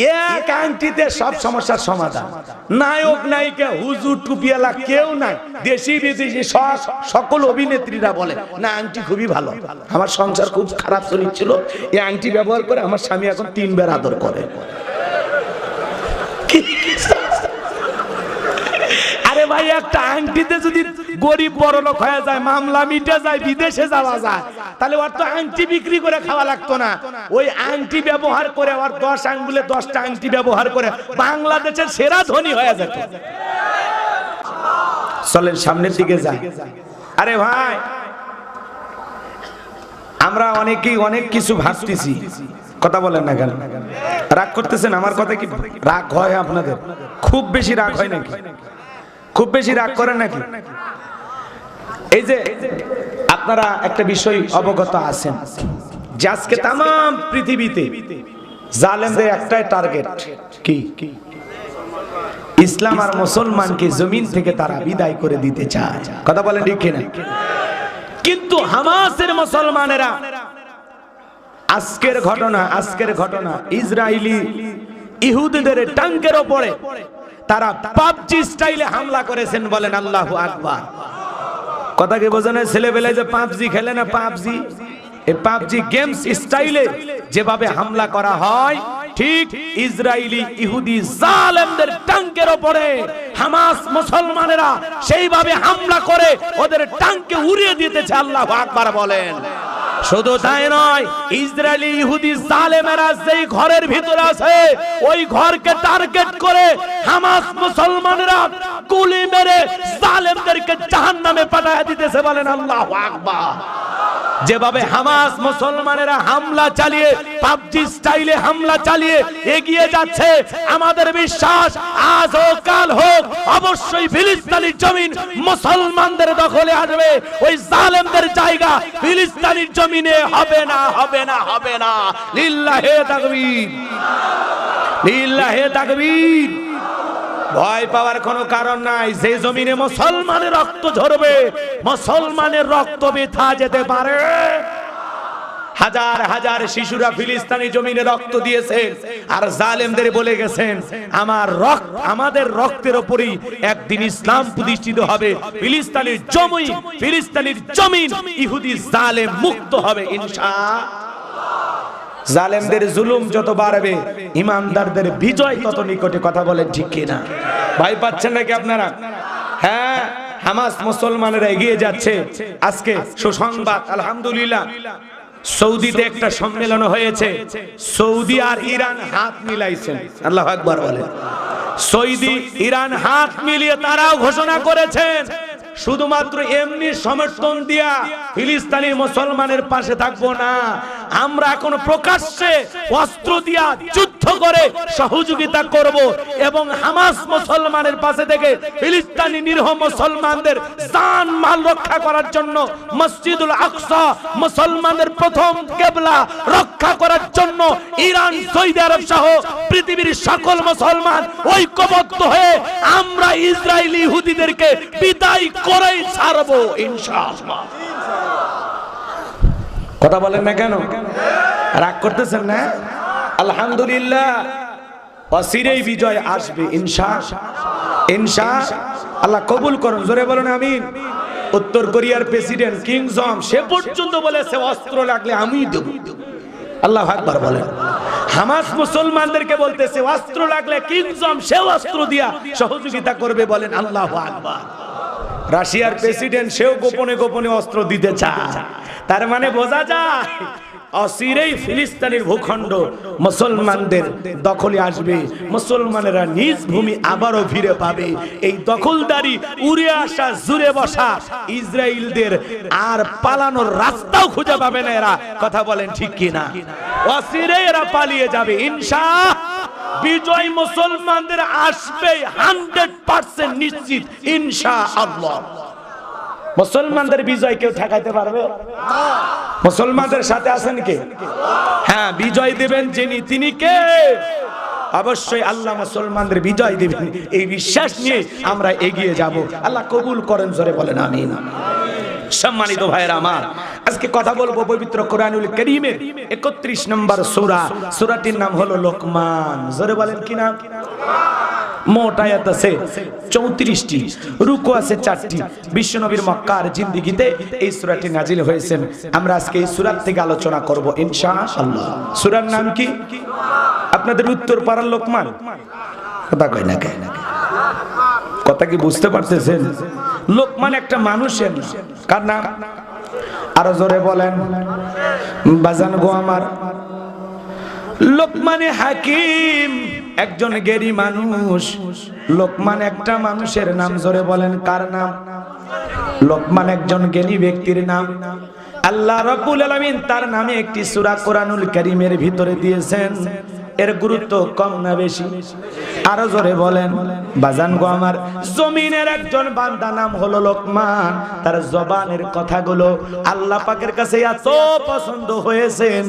এক আংটিতে সব সমস্যার সমাধান। নায়ক নায়িকা হুজুর টুপিওয়ালা কেউ নাই, দেশি বিদেশি সকল অভিনেত্রীরা বলে না আংটি খুবই ভালো। আমার সংসার খুব খারাপ চলছিল, এই আংটি ব্যবহার করে আমার স্বামী এখন 3 বার আদর করে। আরে ভাই, একটা আংটিতে যদি গরিব বড় লোক হয়ে যায়, মামলা মিটে যায়, বিদেশে যাওয়া যায়, তাহলে ওর তো আংটি বিক্রি করে খাওয়া লাগতো না। ওই আংটি ব্যবহার করে ওর 10 আঙ্গুলে 10টা আংটি ব্যবহার করে বাংলাদেশের সেরা ধনী হয়ে যেত। চলেন সামনের দিকে যাই। আরে ভাই, আমরা অনেকেই অনেক কিছু ভাবতেছি, কথা বলেন না কেন? রাগ করতেছেন আমার কথা? কি রাগ হয় আপনাদের? খুব বেশি রাগ হয় নাকি? খুব বেশি রাগ করেন নাকি? এই যে আপনারা একটা বিষয় অবগত আছেন যে আজকে তাম পৃথিবীতে জালেমদের একটাই টার্গেট, কি? ইসলাম আর মুসলমানকে জমিন থেকে তারা বিদায় করে দিতে চায়। কথা বলেন ঠিক কিনা? কিন্তু হামাসের মুসলমানেরা আজকের ঘটনা ইসরায়েলি ইহুদিদের ট্যাঙ্কের উপরে তারা পাবজি স্টাইলে হামলা করেছেন। বলেন আল্লাহু আকবার। কথা কি বোঝেন? ছেলেবেলায় যে পাবজি খেলে না, পাবজি, এই পাবজি গেমস স্টাইলে যেভাবে হামলা করা হয়, ঠিক ইসরায়েলি ইহুদি জালেমদের ট্যাঙ্কের উপরে হামাস মুসলমানেরা সেইভাবে হামলা করে ওদের ট্যাঙ্কে উড়িয়ে দিতেছে। আল্লাহু আকবার বলেন। শুধু তাই নয়, ইসরায়েলি ইহুদি জালেমেরা যেই ঘরের ভিতরে আছে ওই ঘরকে টার্গেট করে হামাস মুসলমানেরা গুলি মেরে জালেমদেরকে জাহান্নামে পাঠিয়ে দিতেছে। বলেন আল্লাহু আকবার। যেভাবে হামাস মুসলমানেরা হামলা চালিয়ে পাবজি স্টাইলে হামলা চালিয়ে এগিয়ে যাচ্ছে, আমাদের বিশ্বাস আজ হোক কাল হোক অবশ্যই ফিলিস্তিনের জমিন মুসলমানদের দখলে আসবে। ওই জালেমদের জায়গা ফিলিস্তিনের জমিনে হবে না, হবে না, হবে না। লিল্লাহে তাকবীর, লিল্লাহে তাকবীর। ভয় পাওয়ার কোনো কারণ নাই। যে জমিনে মুসলমানের রক্ত ঝরবে, মুসলমানের রক্ত বৃথা যেতে পারে। হাজার হাজার শিশুরা ফিলিস্তিনি জমিনে রক্ত দিয়েছেন আর জালেমদের বলে গেছেন আমাদের রক্তের উপরই একদিন ইসলাম প্রতিষ্ঠিত হবে। ফিলিস্তিনের জমিন ইহুদি জালেম মুক্ত হবে ইনশাআল্লাহ। জালেমদের জুলুম যত বাড়বে, ইমানদারদের বিজয় তত নিকটে। কথা বলেন ঠিক কিনা? ভয় পাচ্ছেন নাকি আপনারা? হ্যাঁ, হামাস মুসলমানেরা এগিয়ে যাচ্ছে। আজকে সুসংবাদ, আলহামদুলিল্লাহ, সৌদিতে একটা সম্মেলন হয়েছে। সৌদি আর ইরান হাত মিলাইছেন। আল্লাহু আকবার বলেন। সৌদি ইরান হাত মিলিয়ে তারাও ঘোষণা করেছেন শুধুমাত্র এমনি সমর্থন দিয়া ফিলিস্তিনি মুসলমানের পাশে থাকবো না, আমরা এখন প্রকাশ্যে অস্ত্র দিয়া যুদ্ধ করে সহযোগিতা করব এবং হামাস মুসলমানের পাশে থেকে ফিলিস্তিনি নিরীহ মুসলমানদের জান মাল রক্ষা করার জন্য, মসজিদুল আকসা মুসলমানদের প্রথম কিবলা রক্ষা করার জন্য ইরান, সৌদি আরব সহ পৃথিবীর সকল মুসলমান ঐক্যবদ্ধ হয়ে আমরা ইসরায়েলি ইহুদিদেরকে বিদায় করেই ছাড়বো ইনশাআল্লাহ। কথা বলেন না কেন? রাগ করতেছেন না? আলহামদুলিল্লাহ, অচিরেই বিজয় আসবে ইনশাআল্লাহ। কবুল করুন, জোরে বলুন আমিন। উত্তর কোরিয়ার প্রেসিডেন্ট কিম জং সে পর্যন্ত বলেছে অস্ত্র লাগলে আমি দেব। আল্লাহু আকবার বলেন। হামাস মুসলমানদেরকে বলতেছে অস্ত্র লাগলে কিম জং সে অস্ত্র দিয়া সহযোগিতা করবে। বলেন আল্লাহু আকবার। রাশিয়ার প্রেসিডেন্ট সেও গোপনে গোপনে অস্ত্র দিতে চায়। তার মানে বোঝা যায় অচিরেই ফিলিস্তিনের ভূখণ্ড মুসলমানদের দখলে আসবে। মুসলমানেরা নিজ ভূমি আবারও ফিরে পাবে। এই দখলদারি, উড়ে আসা, জুড়ে বসা ইসরায়েলদের আর পালানোর রাস্তাও খুঁজে পাবে না এরা। কথা বলেন ঠিক কিনা? অচিরেই এরা পালিয়ে যাবে ইনশাআল্লাহ। বিজয় মুসলমানদের আসবে 100% নিশ্চিত ইনশাআল্লাহ। মুসলমানদের বিজয় কেউ ঠেকাইতে পারবে? মুসলমানদের সাথে আছেন কে? হ্যাঁ, বিজয় দেবেন যিনি, তিনি কে? অবশ্যই আল্লাহ মুসলমানদের বিজয় দিবেন। এই বিশ্বাস নিয়ে আমরা এগিয়ে যাব। আল্লাহ কবুল করেন, জোরে বলেন আমিন। সম্মানিত ভাইরা আমার, আজকে কথা বলবো পবিত্র কোরআনুল কারীমের 31 নম্বর সূরা। সূরাটির নাম হলো লোকমান। জোরে বলেন কি নাম? মোট আয়াত আছে 34টি, রুকু আছে 4টি। বিশ্বনবীর মক্কার জিন্দেগিতে এই সূরাটি নাজিল হয়েছে। আমরা আজকে এই সূরা থেকে আলোচনা করব ইনশাআল্লাহ। সূরার নাম কি? আপনাদের উত্তর পাড়ার লোকমান। কথা কয় না কেন? কথা কি বুঝতে পারতেছেন? লোকমান একটা মানুষের নাম। কার নাম? আরো জোরে বলেন বাজান গো আমার। লোকমানে হাকিম একজন জ্ঞানী মানুষ। লোকমান একটা মানুষের নাম। জোরে বলেন কার নাম? লোকমান একজন জ্ঞানী ব্যক্তির নাম। আল্লাহ রাব্বুল আলামিন তার নামে একটি সূরা কোরআনুল কারীমের ভিতরে দিয়েছেন। এর গুরুত্ব কম না বেশি? আরো জোরে বলেন বাজান গো আমার। জমিনের একজন বান্দা নাম হলো লোকমান। তার জবানের কথাগুলো আল্লাহ পাকের কাছে এত পছন্দ হয়েছেন,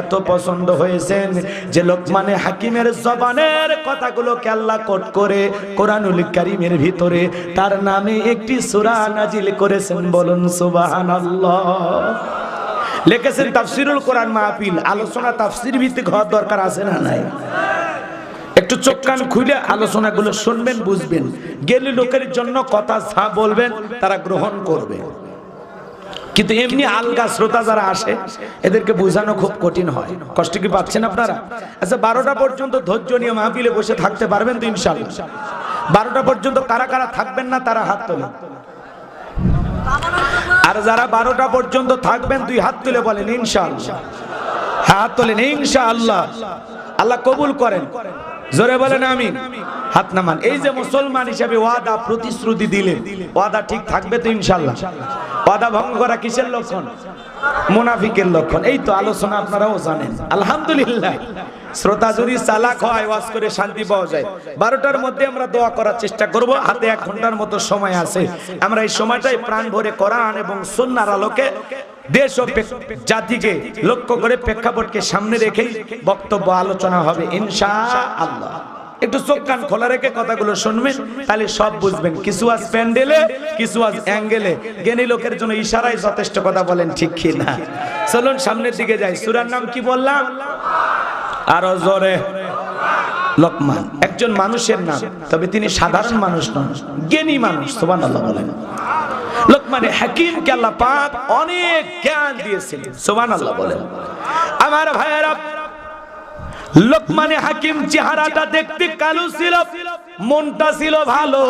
এত পছন্দ হয়েছেন যে লোকমানে হাকিমের জবানের কথাগুলোকে আল্লাহ কোট করে কোরআনুল কারীমের ভিতরে তার নামে একটি সূরা নাজিল করেছেন। বলুন সুবহানাল্লাহ। লিখেছেন তাফসিরুল কোরআন মাহফিল। আলোচনা তাফসির ভিত্তিক হওয়ার দরকার আছে না নাই? একটু চোখ কান খুলে আলোচনাগুলো শুনবেন, বুঝবেন। জ্ঞানী লোকের জন্য কথা যা বলবেন তারা গ্রহণ করবে, কিন্তু এমনি আলগা শ্রোতা যারা আসে এদেরকে বোঝানো খুব কঠিন হয়। কষ্ট কি পাচ্ছেন আপনারা? আচ্ছা 12টা পর্যন্ত ধৈর্য নিয়ে মাহফিলে বসে থাকতে পারবেন তো ইনশাআল্লাহ? 12টা পর্যন্ত কারা কারা থাকবেন না তারা হাত তোলেন। আর যারা 12টা পর্যন্ত থাকবেন দুই হাত তুলে বলেন ইনশাআল্লাহ। হাত তোলেন ইনশাআল্লাহ। আল্লাহ কবুল করেন। জোরে বলেন আমিন। হাত নামান। এই যে মুসলমান হিসেবে ওয়াদা প্রতিশ্রুতি দিলেন, ওয়াদা ঠিক থাকবে তো ইনশাআল্লাহ? ওয়াদা ভঙ্গ করা কিসের লক্ষণ? মুনাফিকের লক্ষণ। এই তো আলোচনা আপনারাও জানেন আলহামদুলিল্লাহ। শ্রোতা যদি চালাক হয় ওয়াজ করে শান্তি পাওয়া যায়। 12টার মধ্যে আমরা দোয়া করার চেষ্টা করব। হাতে 1 ঘন্টার মতো সময় আছে। আমরা এই সময়টাই প্রাণ ভরে কোরআন এবং সুন্নাহর আলোকে দেশ ও জাতিকে লক্ষ্য করে প্রেক্ষাপটকে সামনে রেখে বক্তব্য আলোচনা হবে ইনশাআল্লাহ। একটু চোখ কান খোলা রেখে কথাগুলো শুনবেন, তাহলে সব বুঝবেন। কিছু আজ প্যান্ডেলে, কিছু আজ অ্যাঙ্গেলে। জ্ঞানী লোকের জন্য ইশারায় যথেষ্ট কথা বলেন, ঠিক কি না? চলুন সামনের দিকে যাই। সূরার নাম কি বললাম? আরো জোরে। লোকমান একজন মানুষের নাম, তবে তিনি সাধারণ মানুষ নন, জ্ঞানী মানুষ। সুবহানাল্লাহ বলেন। লোকমানে হাকিমকে আল্লাহ পাক অনেক জ্ঞান দিয়েছিলেন। সুবহানাল্লাহ বলেন। আমার ভাইয়েরা, লোকমানে হাকিম চেহারাটা দেখতে কালো ছিল, মনটা ছিল ভালো।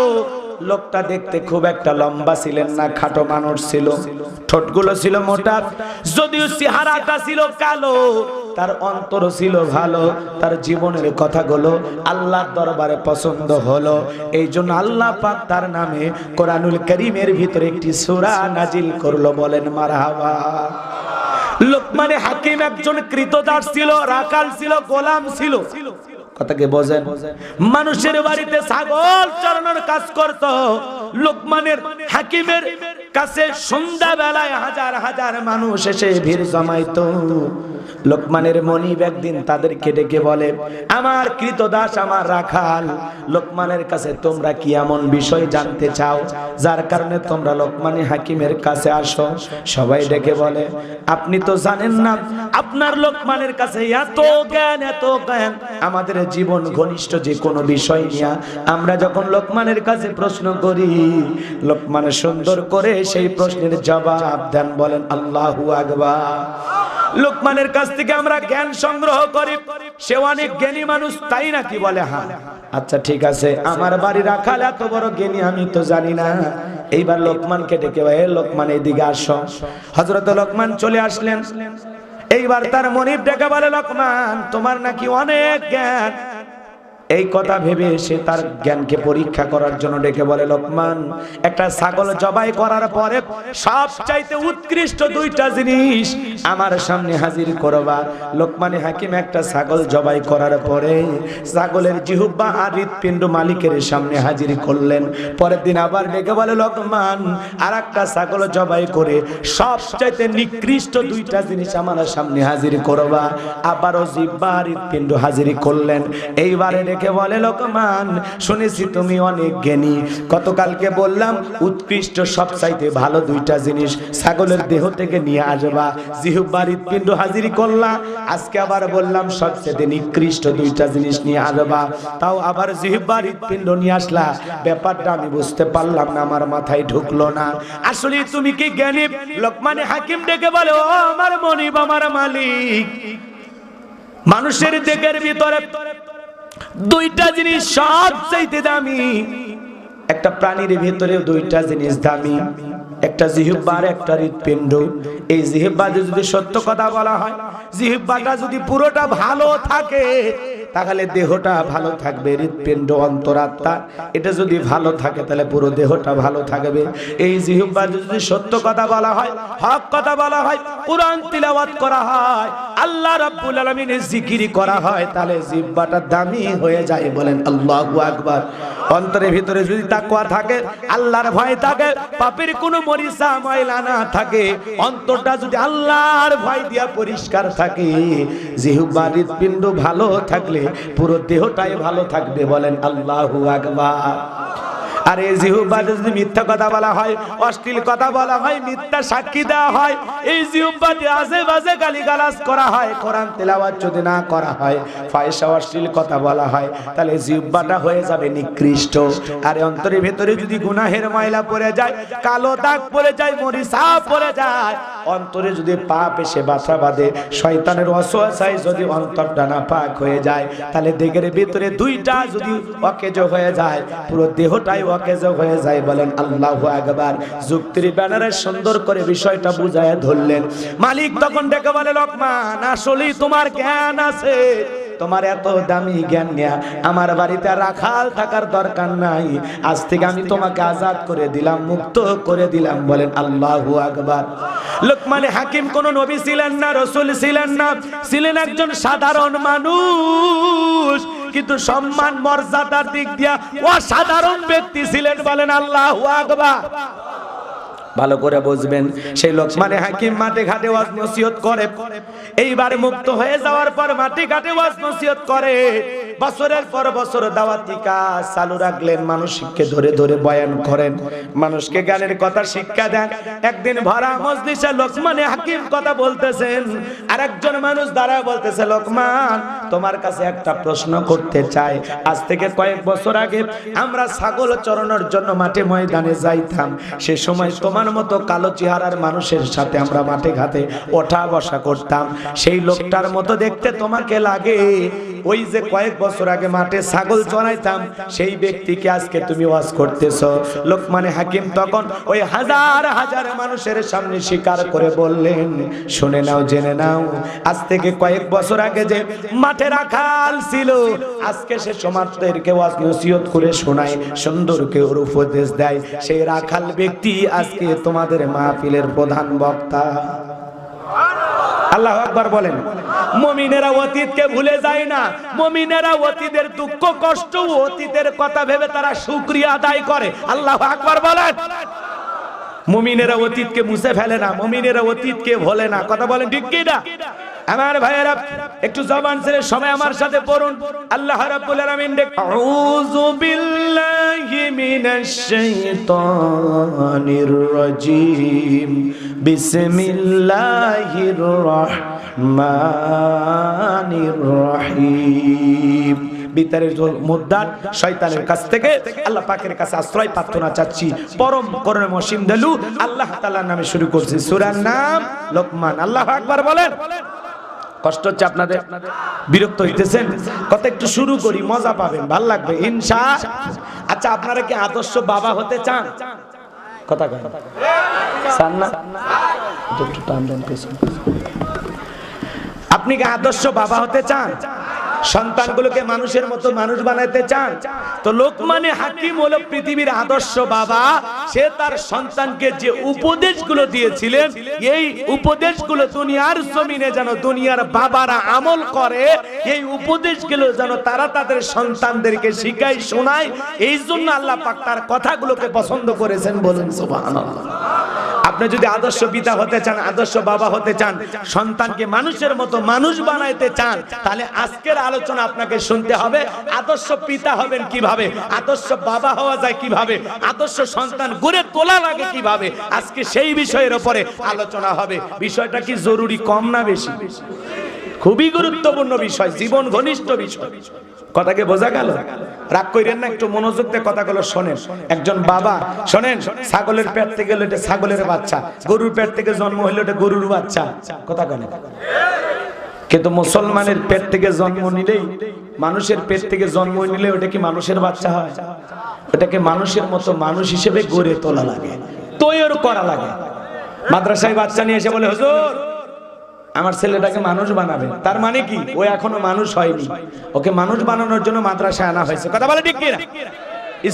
লোকটা দেখতে খুব একটা লম্বা ছিলেন না, খাটো মানুষ ছিল। ঠোঁটগুলো ছিল মোটা। যদিও চেহারাটা ছিল কালো, তার অন্তর ছিল ভালো। তার জীবনের কথাগুলো আল্লাহর দরবারে পছন্দ হলো। এই জন্য আল্লাহ পাক তার নামে কোরআনুল কারীমের ভিতরে একটি সূরা নাজিল করলো। বলেন মারহাবা। লোকমানে হাকিম একজন কৃতদাস ছিল, রাখাল ছিল, গোলাম ছিল। কথাকে বোঝেন? মানুষের বাড়িতে ছাগল চরানোর কাজ করত। লোকমানের হাকিমের কাছে সন্ধ্যা বেলায় হাজার হাজার মানুষ এসে ভিড় জমাইতো। লোকমানের মনিব একদিন তাদেরকে ডেকে বলে, আমার কৃতদাস, আমার রাখাল লোকমানের কাছে তোমরা কি এমন বিষয় জানতে চাও যার কারণে তোমরা লোকমানে হাকিমের কাছে আসো? সবাই ডেকে বলে, আপনি তো জানেন না, আপনার লোকমানের কাছে এত জ্ঞান, এত জ্ঞান। আমাদের জীবন ঘনিষ্ঠ যে কোনো বিষয় নিয়ে আমরা যখন লোকমানের কাছে প্রশ্ন করি, লোকমান সুন্দর করে সেই প্রশ্নের জবাব দেন। বলেন আল্লাহু আকবার। লোকমানের কাছ থেকে আমরা জ্ঞান সংগ্রহ করি। সে অনেক জ্ঞানী মানুষ, তাই নাকি? বলে হ্যাঁ। আচ্ছা ঠিক আছে, আমার বাড়ি রাখাল এত বড় জ্ঞানী আমি তো জানি না। এইবার লোকমানকে ডেকে, লোকমান এদিকে আসো। হযরত লোকমান চলে আসলেন। এইবার তার মনিব ডেকে বলে, লোকমান তোমার নাকি অনেক জ্ঞান। এই কথা ভেবে সে তার জ্ঞানকে পরীক্ষা করার জন্য ডেকে বলে, লোকমান একটা ছাগল জবাই করার পরে সবচাইতে উৎকৃষ্ট 2টা জিনিস আমার সামনে হাজির করবা। লোকমানে হাকিম একটা ছাগল জবাই করার পরে ছাগলের জিহ্বা আর হৃৎপিণ্ড মালিকের সামনে হাজির করলেন। পরের দিন আবার ডেকে বলে, লোকমান আর একটা ছাগল জবাই করে সবচাইতে নিকৃষ্ট 2টা জিনিস আমার সামনে হাজির করবা। আবারও জিহ্বা আর হৃৎপিণ্ড হাজির করলেন। এইবারে রেখে বলে, লোকমান শুনেছি তুমি অনেক জ্ঞানী, গতকালকে বললাম উৎকৃষ্ট সবচাইতে ভালো দুইটা জিনিস ছাগলের দেহ থেকে নিয়ে আসবা, জিহ্বার হৃৎপিণ্ড হাজির করলা, আজকে আবার বললাম সবচেয়ে নিকৃষ্ট দুইটা জিনিস নিয়ে আসবা, তাও আবার জিহ্বার হৃৎপিণ্ড নিয়ে আসলা। ব্যাপারটা আমি বুঝতে পারলাম না, আমার মাথায় ঢুকলো না। আসলে তুমি কি জ্ঞানী? লোকমানে হাকিম ডেকে বলে, ও আমার মনিব, আমার মালিক, মানুষের দেহের ভিতরে দুইটা জিনিস সবচেয়ে দামি, একটা প্রাণীর ভিতরে দুইটা জিনিস দামি, একটা জিহ্বা আর একটা হৃৎপিণ্ড। এই জিহ্বাতে যদি সত্য কথা বলা হয়, জিহ্বাটা যদি পুরোটা ভালো থাকে তাহলে দেহটা ভালো থাকবে, হৃৎপিণ্ড অন্তরাত্মা এটা যদি ভালো থাকে তাহলে পুরো দেহটা ভালো থাকবে। এই জিহ্বা যদি সত্য কথা বলা হয়, হক কথা বলা হয়, কুরআন তিলাওয়াত করা হয়, আল্লাহ রাব্বুল আলামিনের জিকির করা হয়, তাহলে জিহ্বাটা দামি হয়ে যায়। বলেন আল্লাহু আকবার। অন্তরের ভিতরে যদি তাকওয়া থাকে, আল্লাহর ভয় থাকে, পাপের কোনো মরিচা ময়লা না থাকে, অন্তরটা যদি আল্লাহর ভয় দিয়া পরিষ্কার থাকে, জিহ্বা হৃৎপিণ্ড ভালো থাকলে পুরো দেহটাই ভালো থাকবে। বলেন আল্লাহু আকবার। আর এই জিহ্বাতে যদি মিথ্যা কথা বলা হয়, অশ্লীল কথা বলা হয়, মিথ্যা সাক্ষী দেওয়া হয়, এই জিহ্বাতে আজেবাজে গালিগালাজ করা হয়, কোরআন তেলাওয়াত যদি না করা হয়, ফাহিশা অশ্লীল কথা বলা হয়, তাহলে জিহ্বাটা হয়ে যাবে নিকৃষ্ট। আর অন্তরের ভেতরে যদি গুনাহের ময়লা পড়ে যায়, কালো দাগ পড়ে যায়, মরিচা পড়ে যায়, অন্তরে যদি পাপ এসে বাসা বাঁধে, শয়তানের ওয়াসওয়াসায় যদি অন্তরটা নাপাক হয়ে যায়, তাহলে দেহের ভিতরে দুইটা যদি অকেজো হয়ে যায়, পুরো দেহটাই অকেজো হয়ে যায়। বলেন আল্লাহু আকবার। যুক্তির ব্যানারে সুন্দর করে বিষয়টা বুঝায় ধরলেন। মালিক তখন ডেকে বলে, লোকমান আসলেই তোমার জ্ঞান আছে, তোমার এত দামি জ্ঞান নিয়ে আমার বাড়িতে রাখাল থাকার দরকার নাই, আজ থেকে আমি তোমাকে আজাদ করে দিলাম, মুক্ত করে দিলাম। বলেন আল্লাহু আকবার। লোকমানে হাকিম কোন নবী ছিলেন না, রাসূল ছিলেন না, ছিলেন একজন সাধারণ মানুষ, কিন্তু সম্মান মর্যাদার দিক দিয়া অসাধারণ ব্যক্তি ছিলেন। বলেন আল্লাহু আকবার। ভালো করে বুঝবেন, সেই লোকমানে হাকিম মাঠে ঘাটে ওয়াজ নসিহত করে, এইবার মুক্ত হয়ে যাওয়ার পর মাঠে ঘাটে ওয়াজ নসিহত করে, বছরের পর বছর দাওয়াতি কাজ চালু রাখলেন, মানুষকে ধরে ধরে বয়ান করেন, মানুষকে জ্ঞানের কথা শিক্ষা দেন। একদিন ভরা মজলিসে লোকমানে হাকিম কথা বলতেছেন, আর একজন মানুষ দাঁড়ায় বলতেছে, লোকমান তোমার কাছে একটা প্রশ্ন করতে চাই, আজ থেকে কয়েক বছর আগে আমরা ছাগল চরানোর জন্য মাঠে ময়দানে যাইতাম, সে সময় তোমার মতো কালো চেহারার মানুষের সাথে আমরা মাঠে ঘাটে ওঠা বসা করতাম, সেই লোকটার মতো দেখতে তোমাকে লাগে? ওই যে কয়েক বছর আগে মাঠে ছাগল চড়াইতাম, সেই ব্যক্তিকে আজকে তুমি ওয়াজ করতেছো? লোকমানে হাকিম তখন ওই হাজার হাজার মানুষের সামনে স্বীকার করে বললেন, শুনে নাও, জেনে নাও, আজ থেকে কয়েক বছর আগে যে মাঠে রাখাল ছিল, আজকে সে সমাজদেরকে ওয়াজ নসিহত করে শোনায়, সুন্দর কেউ উপদেশ দেয়, সেই রাখাল ব্যক্তি আজকে তোমাদের মাহফিলের প্রধান বক্তা। আল্লাহু আকবার বলেন। মুমিনেরা অতীতকে ভুলে যায় না, মুমিনেরা অতীতের দুঃখ কষ্ট, অতীতের কথা ভেবে তারা শুকরিয়া আদায় করে। আল্লাহু আকবার বলেন। মুমিনেরা অতীতকে মুছে ফেলে না, মুমিনেরা অতীতকে ভোলে না। কথা বলেন ঠিক কি না? আমার ভাইয়েরা একটু জবান ছেড়ে সবাই আমার সাথে পড়ুন, আল্লাহ রাব্বুল আলামিন আউযু বিল্লাহি মিনাশ শাইতানির রাজীম, বিসমিল্লাহির রহমানির রহিম। ভিতরের মুদ্দার শয়তানের কাছ থেকে আল্লাহ পাকের কাছে আশ্রয় প্রার্থনা চাচ্ছি, পরম করুণা মসিম দেলু আল্লাহ তাআলার নামে শুরু করছি। সূরার নাম লোকমান। আল্লাহু আকবার বলেন। কষ্ট হচ্ছে আপনাদের? বিরক্ত হইতেছেন? কত একটু শুরু করি, মজা পাবেন, ভালো লাগবে ইনশাআল্লাহ। আচ্ছা, আপনারা কি আদর্শ বাবা হতে চান? কথা কয় চান না? একটু টান দেন পেছনে। আপনি কি আদর্শ বাবা হতে চান? সন্তানগুলোকে মানুষের মতো মানুষ বানাতে চান? তো লোকমানে হাকিম হলো পৃথিবীর আদর্শ বাবা। সে তার সন্তানকে যে উপদেশগুলো দিয়েছিলেন, এই উপদেশগুলো দুনিয়ার জমিনে যেন দুনিয়ার বাবারা আমল করে, এই উপদেশগুলো যেন তারা তাদের সন্তানদেরকে শিখায় শোনায়, এই জন্য আল্লাহ পাক তার কথাগুলোকে পছন্দ করেছেন। বলুন সুবহানাল্লাহ। আপনি যদি আদর্শ পিতা হতে চান, আদর্শ বাবা হতে চান, সন্তানকে মানুষের মতো মানুষ বানাইতে চান, তাহলে আজকের আলোচনা আপনাকে শুনতে হবে। আদর্শ পিতা হবেন কিভাবে, আদর্শ বাবা হওয়া যায় কিভাবে, আদর্শ সন্তান গড়ে তোলা লাগে কিভাবে, আজকে সেই বিষয়ের উপরে আলোচনা হবে। বিষয়টা কি জরুরি, কম না বেশি? খুবই গুরুত্বপূর্ণ বিষয়, জীবন ঘনিষ্ঠ বিষয়। কথাকে বোঝা গেল? রাগ কইরেন না, একটু মনোযোগ দিয়ে কথাগুলো শোনেন। একজন বাবা শোনেন, ছাগলের পেট থেকে গেলে এটা ছাগলের বাচ্চা, গরুর পেট থেকে জন্ম হইলে এটা গরুর বাচ্চা। কথা বলেন। কিন্তু মুসলমানের পেট থেকে জন্ম নিলেই, মানুষের পেট থেকে জন্ম নিলে ওটা কি মানুষের বাচ্চা হয়? ওটাকে মানুষের মতো মানুষ হিসেবে গড়ে তোলা লাগে, তৈরি করা লাগে। মাদ্রাসায় বাচ্চা নিয়ে এসে বলে, হুজুর আমার ছেলেটাকে মানুষ বানাবে। তার মানে কি? ও এখনো মানুষ হয়নি, ওকে মানুষ বানানোর জন্য মাদ্রাসায় আনা হয়েছে। কথা বলে ঠিক কিনা?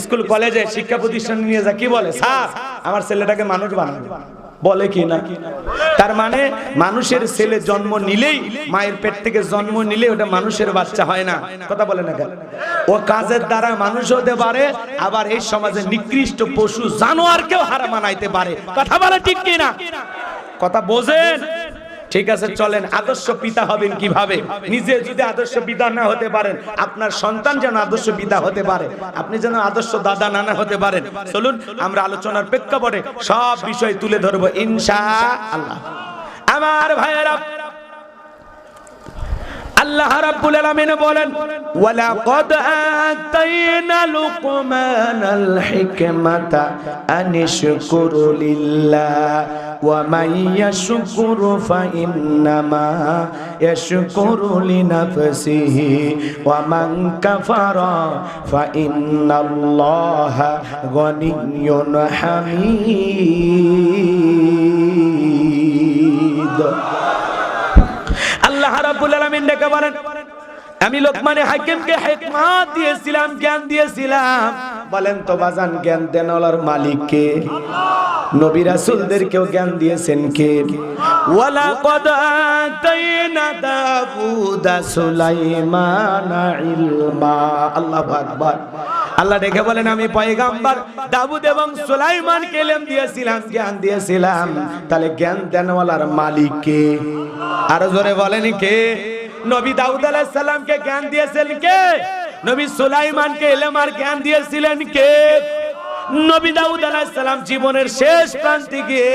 স্কুল কলেজে শিক্ষা প্রতিষ্ঠানে নিয়ে যা কি বলে, স্যার আমার ছেলেটাকে মানুষ বানাবে, বলে কি না? তার মানে মানুষের ছেলে জন্ম নিলেই, মায়ের পেট থেকে জন্ম নিলে ওটা মানুষের বাচ্চা হয় না। কথা বলে না কেন? ও কাজের দ্বারা মানুষ হতে পারে, আবার এই সমাজে নিকৃষ্ট পশু জানোয়ারকেও হার মানাইতে পারে। কথা বলে ঠিক কিনা? কথা বোঝেন? ঠিক আছে, চলেন আদর্শ পিতা হবেন কিভাবে। নিজে যদি আদর্শ পিতা না হতে পারেন, আপনার সন্তান যেন আদর্শ পিতা হতে পারে, আপনি যেন আদর্শ দাদা নানা হতে পারেন। চলুন আমরা আলোচনার প্রেক্ষাপটে সব বিষয় তুলে ধরবো ইনশাআল্লাহ। আমার ভাইয়েরা, আল্লাহ রাব্বুল আলামিন বলেন, ওয়ালাকাদ আতাইনা লুকমানাল হিকমাতা আনিশকুরু লিল্লাহ ওয়া মান ইয়াশকুরু ফাইন্নামা ইয়াশকুরু লিনাফসিহি ওয়া মান কাফারা ফাইন্নাল্লাহা গনিয়্যুন হামিদ। আল্লাহ রাব্বুল আলামিন ডেকে বলেন, আমি লোকমানে হাকিমকে হিকমত দিয়েছিলাম, জ্ঞান দিয়েছিলাম। বলেন তো বাজান, জ্ঞান দেনওয়ালার মালিক কে? নবী রাসূলদেরকেও জ্ঞান দিয়েছেন কে? ওয়ালাকাদ আতাইনা দাউদা সুলাইমানা ইলমা। আল্লাহু আকবার। আল্লাহ ডেকে বলেন, আমি পয়গম্বর দাউদ এবং সুলাইমানকে ইলম দিয়েছিলাম, জ্ঞান দিয়েছিলাম। তাহলে জ্ঞান দেনওয়ালার মালিক কে? আরো জোরে বলেন কে? নবী দাউদ আলাইহিস সালামকে জ্ঞান দিয়েছিলেন কে? নবী সুলাইমানকে ইলম আর জ্ঞান দিয়েছিলেন কে? নবী দাউদ আলাইহিস সালাম জীবনের শেষ প্রান্তে গিয়ে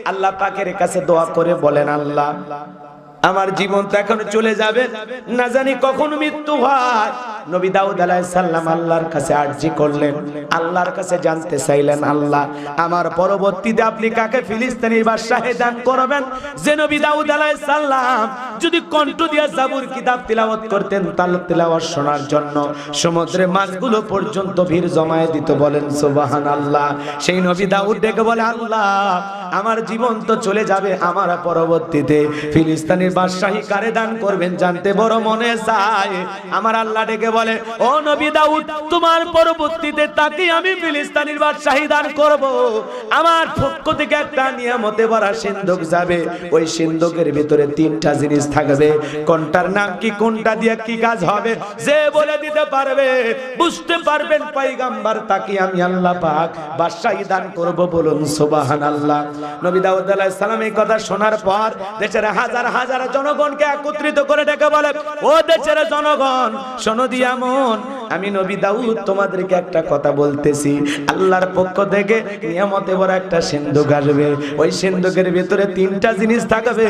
আল্লাহ পাকের কাছে দোয়া করে বলেন, আল্লাহ আমার জীবন তো এখন চলে যাবে, না জানি কখন মৃত্যু হয়। নবী দাউদ আলাইহিস সালাম আল্লাহর কাছে আরজি করলেন, আল্লাহর কাছে জানতে চাইলেন, আল্লাহ আমার পরবর্তীতে আপনি কাকে ফিলিস্তিনের বাদশাহে দান করবেন? যে নবী দাউদ আলাইহিস সালাম যদি কণ্ঠ দিয়ে জাবুর কিতাব তিলাওয়াত করতেন, তার তিলাওয়াত শোনার জন্য সমুদ্রের মাছগুলো পর্যন্ত ভিড় জমায়ে দিত। বলেন সুবহানাল্লাহ। সেই নবী দাউদ ডেকে বলে, আল্লাহ আমার জীবন তো চলে যাবে, আমার পরবর্তীতে ফিলিস্তিনের বাদশাহী কারে দান করবেন জানতে বড় মনে চায়। আমার আল্লাহ ডেকে বলে, ও নবী দাউদ, তোমার পরবর্তীতে তাকে আমি ফিলিস্তিনের বাদশাহী দান করব। আমার পক্ষ থেকে একটা নিয়ামতে ভরা সিন্ধুক যাবে, ওই সিন্ধুকের ভিতরে তিনটা জিনিস থাকবে। কোনটার নাম কি, কোনটা দিয়ে কি কাজ হবে, যে বলে দিতে পারবে, বুঝতে পারবেন পয়গম্বর, তাকে আমি আল্লাহ পাক বাদশাহী দান করব। বলুন সুবহানাল্লাহ। নবী দাউদ আলাইহিস সালাম এই কথা শোনার পর দেশের হাজার হাজার জনগণকে একত্রিত করে ডেকে বলে, ও দেশের জনগণ শোনো দিয়ামন, আমি নবী দাউদ তোমাদেরকে একটা কথা বলতেছি। আল্লাহর পক্ষ থেকে নিয়ামতে ভরা একটা সিন্ধুক আসবে, ওই সিন্ধুকের ভিতরে তিনটা জিনিস থাকবে।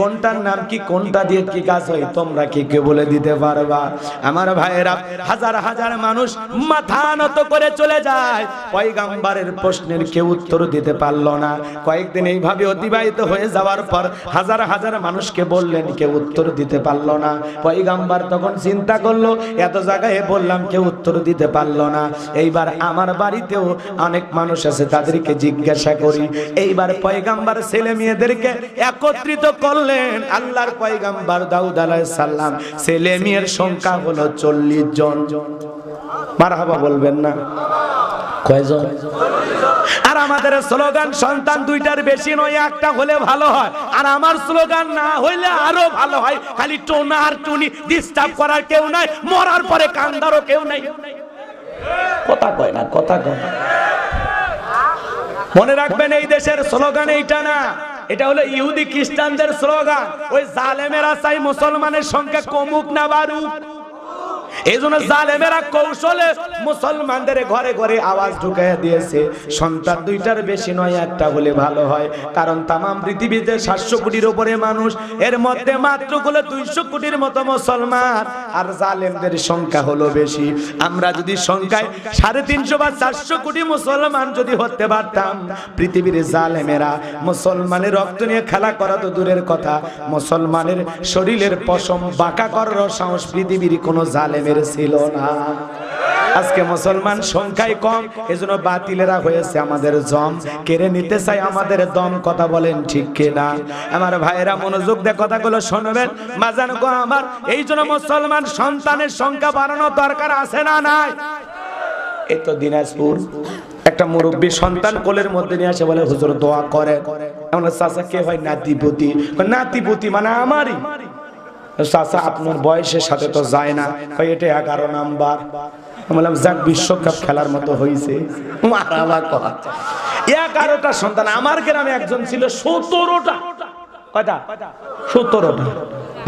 কোনটার নাম কি, কোনটা দিয়ে কি কাজ হয়, তোমরা কি কে বলে দিতে পারবা? আমার ভাইয়েরা, হাজার হাজার মানুষ মাথা নত করে চলে যায়। পয়গম্বরের প্রশ্নের কেউ উত্তর দিতে পারলো না। কয়েকদিন এইভাবে অতিবাহিত হয়ে যাওয়ার পর হাজার হাজার মানুষকে বললেন, কেউ উত্তর দিতে পারলো না। পয়গম্বর তখন চিন্তা করলো, এত জায়গায় বললাম কেউ উত্তর দিতে পারলো না, এইবার আমার বাড়িতেও অনেক মানুষ আছে, তাদেরকে জিজ্ঞাসা করি। এইবার পয়গম্বর ছেলে মেয়েদেরকে একত্রিত করলেন। আল্লাহর পয়গম্বর দাউদ আলাইহিস সালাম ছেলে মেয়ের সংখ্যা হলো 40 জন। মারহাবা বলবেন না? কয়জন? আর আমাদের স্লোগান, সন্তান দুইটার বেশি নয়, একটা হলে ভালো হয়। আর আমার স্লোগান, না হইলে আরো ভালো হয়। খালি টোনা আর টুনি, ডিস্টার্ব করার কেউ নাই, মরার পরে কান্দারও কেউ নাই। কথা কয় না, কথা কয়। মনে রাখবেন এই দেশের স্লোগান এইটা না, এটা হলো ইহুদি খ্রিস্টানদের স্লোগান। ওই জালেমেরা চাই মুসলমানের সংখ্যা কমুক না বাড়ুক। এই জন্য জালেমেরা কৌশলে মুসলমানদের ঘরে ঘরে আওয়াজ ঢুকাইয়া দিয়েছে, সন্তান দুইটার বেশি নয়, একটা হলে ভালো হয়। কারণ তামাম পৃথিবীতে 700 কোটির উপরে মানুষ, এর মধ্যে মাত্র হলো 200 কোটির মতো মুসলমান, আর জালেমদের সংখ্যা হলো বেশি। আমরা যদি সংখ্যায় 350 বা 400 কোটি মুসলমান যদি হতে পারতাম, পৃথিবীর জালেমেরা মুসলমানের রক্ত নিয়ে খেলা করা তো দূরের কথা, মুসলমানের শরীরের পশম বাঁকা করার সাহস পৃথিবীর কোনো জালেমের ছিল না। আজকে মুসলমান সংখ্যায় কম, এজন্য বাতিলেরা হয়েছে আমাদের জম, কেড়ে নিতে চাই আমাদের দম। কথা বলেন ঠিক কিনা? আমার ভাইয়েরা মনোযোগ দিয়ে কথাগুলো শুনবেন। মাজান গো আমার, এই জন্য মুসলমান সন্তানের সংখ্যা বাড়ানো দরকার আছে না নাই? এই তো দিনাজপুর একটা মুরব্বী সন্তান কোলের মধ্যে নিয়ে আসে, বলে হুজুর দোয়া করে। এমন চাচা কে ভাই? নাতিপতি। নাতিপতি মানে আমারই। চাচা আপনার বয়সের সাথে তো যায় না। এটা 11 নাম্বার। বললাম যাক, বিশ্বকাপ খেলার মতো হয়েছে। 11টা সন্তান। আমার গ্রামে একজন ছিল 17টা। কয়টা? 17টা।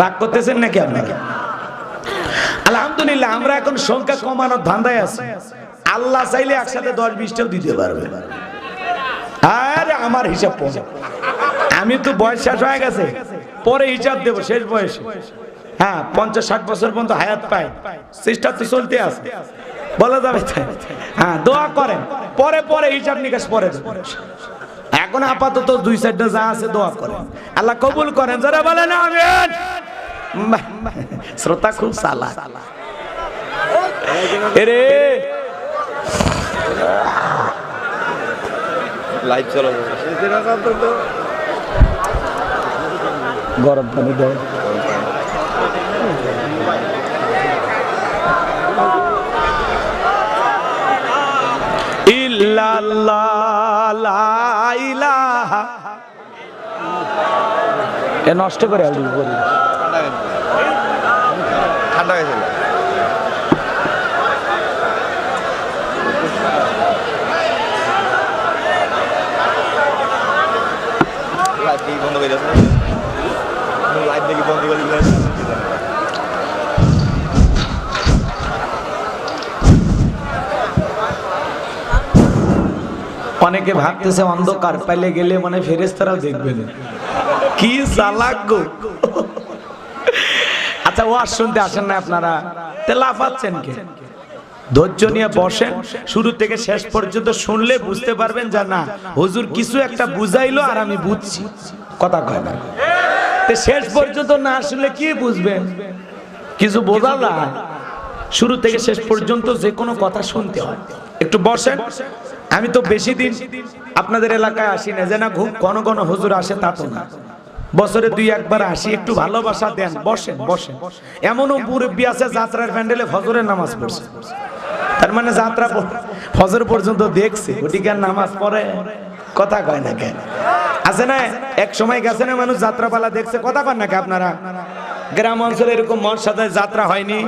রাগ করতেছেন নাকি আপনাকে? আলহামদুলিল্লাহ, আমরা এখন সংখ্যা কমানোর ধান্দায় আছি। আল্লাহ চাইলে একসাথে 10-20টাও দিতে পারবে। আরে আমার হিসাব পড়ে, আমি তো বয়স শেষ হয়ে গেছে, পরে হিসাব দেব শেষ বয়সে। হ্যাঁ, 50-60 বছর পর্যন্ত হায়াত পায়, চেষ্টা তো চলতে আছে, বলা যাবে। হ্যাঁ, দোয়া করেন, পরে পরে হিসাব নিকাশ পরে। এখন আপাতত 2-4টা যা আছে দোয়া করেন, আল্লাহ কবুল করেন। যারা বলেন আমিন। শ্রোতা খুব চালাক। এরে লাইভ চলো, গরম পানি দাও। ইল্লাল্লাহ লা ইলাহা। এ নষ্ট করে আলু করি, ঠান্ডা হয়ে যাবে। বন্ধ করে দাও, লাইভ দেখি বন্ধ করে দিলে। অনেকে ভাবতেছে অন্ধকার পাইলে গেলে মানে ফেরেশতারাও দেখবে না। কি চালাক গো। আচ্ছা, ওয়াজ শুনতে আসেন না আপনারা, তে লাফাচ্ছেন কে? ধৈর্য নিয়ে বসেন, শুরু থেকে শেষ পর্যন্ত শুনলে বুঝতে পারবেন যে না, হুজুর কিছু একটা বুঝাইলো আর আমি বুঝছি। কথা কয় না, তে শেষ পর্যন্ত না শুনলে কি বুঝবেন? কিছু বোঝা যায়। শুরু থেকে শেষ পর্যন্ত যে কোনো কথা শুনতে হয়। একটু বসেন। আমি তো বেশি দিন আপনাদের এলাকায় আসি না, যে না খুব ঘন ঘন হুজুর আসে তা তো না, বছরে 2-1 বার আসি। একটু ভালোবাসা দেন, বসেন বসেন। এমনও মুরব্বী আছে যাত্রার প্যান্ডেলে ফজরের নামাজ পড়ছে, তার মানে যাত্রা ফজর পর্যন্ত দেখছে, ওটিকার নামাজ পড়ে। কথা কয় না কেন? আছে না, এক সময় গেছে না মানুষ যাত্রাপালা দেখছে। কথা কয় নাকি আপনারা? গ্রাম অঞ্চলে এরকম মন সাজায় যাত্রা হয়নি?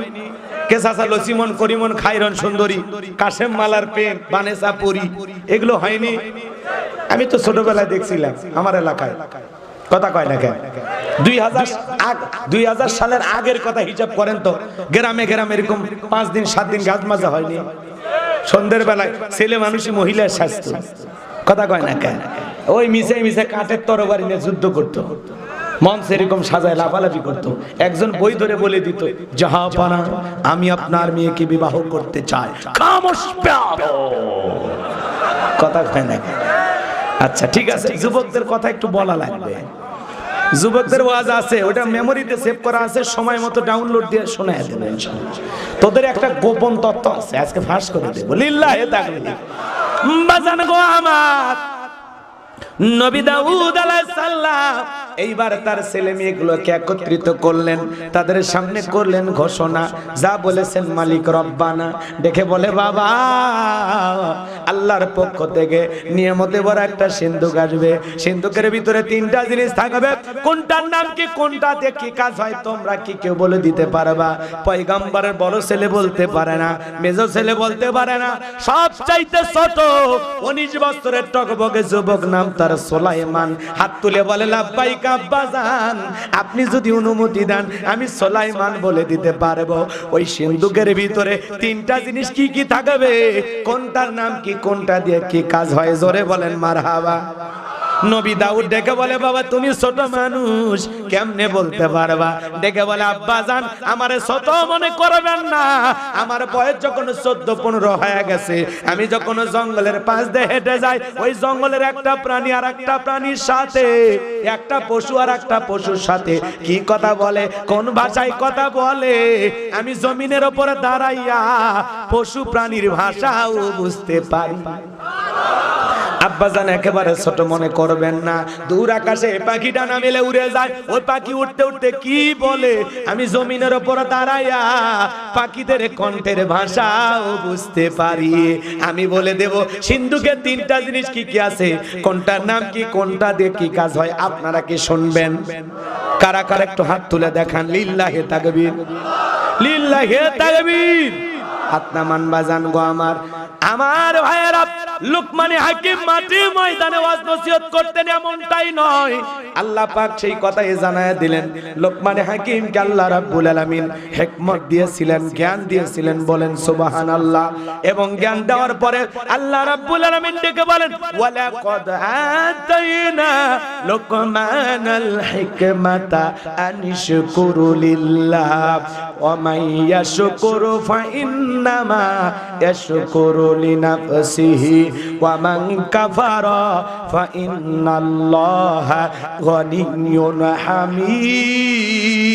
কেসাসা লসিমন করিমন খাইরন সুন্দরী কাশেম মালার প্রেম বানেসা পুরি, এগুলো হয়নি? আমি তো ছোটবেলায় দেখছিলাম আমার এলাকায়। কথা কয় না কেন? 2000 সালের আগের কথা হিসাব করেন তো, গ্রামে গ্রামে এরকম 5 দিন 7 দিন গাছ মাজা হয়নি? সন্ধ্যের বেলায় ছেলে মানুষই মহিলার স্বাস্থ্য। কথা কয় না কেন? ওই মিশে মিশে কাঠের তরবারি নিয়ে যুদ্ধ করতো, মঞ্চ এরকম সাজায় লাফালাফি করতো। একজন বই ধরে বলে দিত, জাহাপানা আমি আপনার মেয়েকে বিবাহ করতে চাই। খামোশ প্যারো। কথা কয় না? আচ্ছা ঠিক আছে, যুবকদের কথা একটু বলা লাগবে। যুবকদের ওয়াজ আছে, ওটা মেমোরিতে সেভ করা আছে, সময় মতো ডাউনলোড দিয়ে শোনায় দেব ইনশাআল্লাহ। তোদের একটা গোপন তত্ত্ব আছে, আজকে ফাঁস করে দেব। লিল্লাহি তাকবীর। বাজান গো আমার, নবী দাউদ আলাইহিস সালাম এইবার তার ছেলে মেয়েগুলোকে একত্রিত করলেন, তাদের সামনে করলেন ঘোষণা, যা বলেছেন মালিক রব্বানা। দেখে বলে বাবা, আল্লাহর পক্ষ থেকে নিয়ামতে বড় একটা সিন্ধুক আসবে, সিন্ধুকের ভিতরে 3টা জিনিস থাকবে, কোনটার নাম কি, কোনটাতে কি কাজ হয় তোমরা কি কেউ বলে দিতে পারবা? পয়গম্বরের বড় ছেলে বলতে পারে না, মেজো ছেলে বলতে পারে না, সব চাইতে ছোট 19 বছরের টকবকে যুবক, নাম তার সুলাইমান। হাত তুলে বলে লাব্বাইক আব্বাজান, আপনি যদি অনুমতি দেন আমি সুলাইমান বলে দিতে পারবো ওই সিন্ধুকের ভিতরে 3টা জিনিস কি কি থাকবে, কোনটার নাম কি, কোনটা দিয়ে কি কাজ হয়, জোরে বলেন মারহাবা। নবী দাউদ ডেকে বলে বাবা তুমি ছোট মানুষ কেমনে বলতে পারবা? ডেকে বলে আব্বাজান আমারে ছোট মনে করবেন না, আমার বয়স যখন 14-15 হয়ে গেছে, আমি যখন জঙ্গলের পাশ দিয়ে হেঁটে যাই, ওই জঙ্গলের একটা প্রাণী আর একটা প্রাণীর সাথে, একটা পশু আর একটা পশুর সাথে কি কথা বলে, কোন ভাষায় কথা বলে, আমি জমিনের উপরে দাঁড়াইয়া পশু প্রাণীর ভাষাও বুঝতে পারি। আব্বাজান একেবারে ছোট মনে করবেন না, দূর আকাশে পাখি ডানা মেলে উড়ে যায়, ওই পাখি উঠতে উঠতে কি বলে আমি জমিনের উপর দাঁড়াইয়া পাখিদের কণ্ঠের ভাষাও বুঝতে পারি। আমি বলে দেব সিন্ধুকে 3টা জিনিস কি কি আছে, কোনটার নাম কি, কোনটা দিয়ে কি কাজ হয়, আপনারা কি শুনবেন? কারা কারা একটু হাত তুলে দেখান, লিল্লাহে তাকবীর, লিল্লাহে তাকবীর। হাত নামান বাজান গো আমার ভাইয়েরা। লুকমানে হাকিম মাঠে ময়দানে ওয়াজ নসিহত করতেন এমনটাই নয়, আল্লাহ পাক সেই কথাই জানায় দিলেন। লুকমানে হাকিমকে আল্লাহ রাব্বুল আলামিন হিকমত দিয়েছিলেন, জ্ঞান দিয়েছিলেন, বলেন সুবহানাল্লাহ। এবং জ্ঞান দেওয়ার পরে আল্লাহ রাব্বুল আলামিন ডেকে বলেন ওয়ালাকাদ আতাইনা লুকমানাল হিকমাতা আনিশকুরু লিল্লাহ ওয়া মান ইয়াশকুরু ফাইন্নামা ইয়াশকুরু লিনাফসিহি ওয়া মান কাফারা ফাইন্নাল্লাহা গনিয়্যুন হামিদ।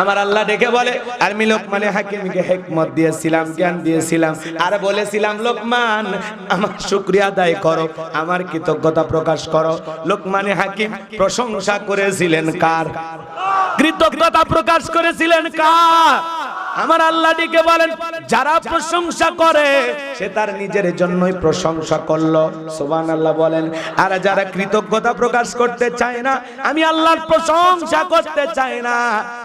আমার আল্লাহ ডেকে বলে আর আমি লোকমানে হাকিমকে হিকমত দিয়েছিলাম, জ্ঞান দিয়েছিলাম, আর বলেছিলাম লোকমান আমার শুকরিয়া আদায় করো, আমার কৃতজ্ঞতা প্রকাশ করো। লোকমানে হাকিম প্রশংসা করেছিলেন কার? কৃতজ্ঞতা প্রকাশ করেছিলেন কার? আমার আল্লাহ ডেকে বলেন যারা প্রশংসা করে সে তার নিজের জন্যই প্রশংসা করলো, সুবহানাল্লাহ বলেন। আর যারা কৃতজ্ঞতা প্রকাশ করতে চায় না, আমি আল্লাহর প্রশংসা করতে চাই না,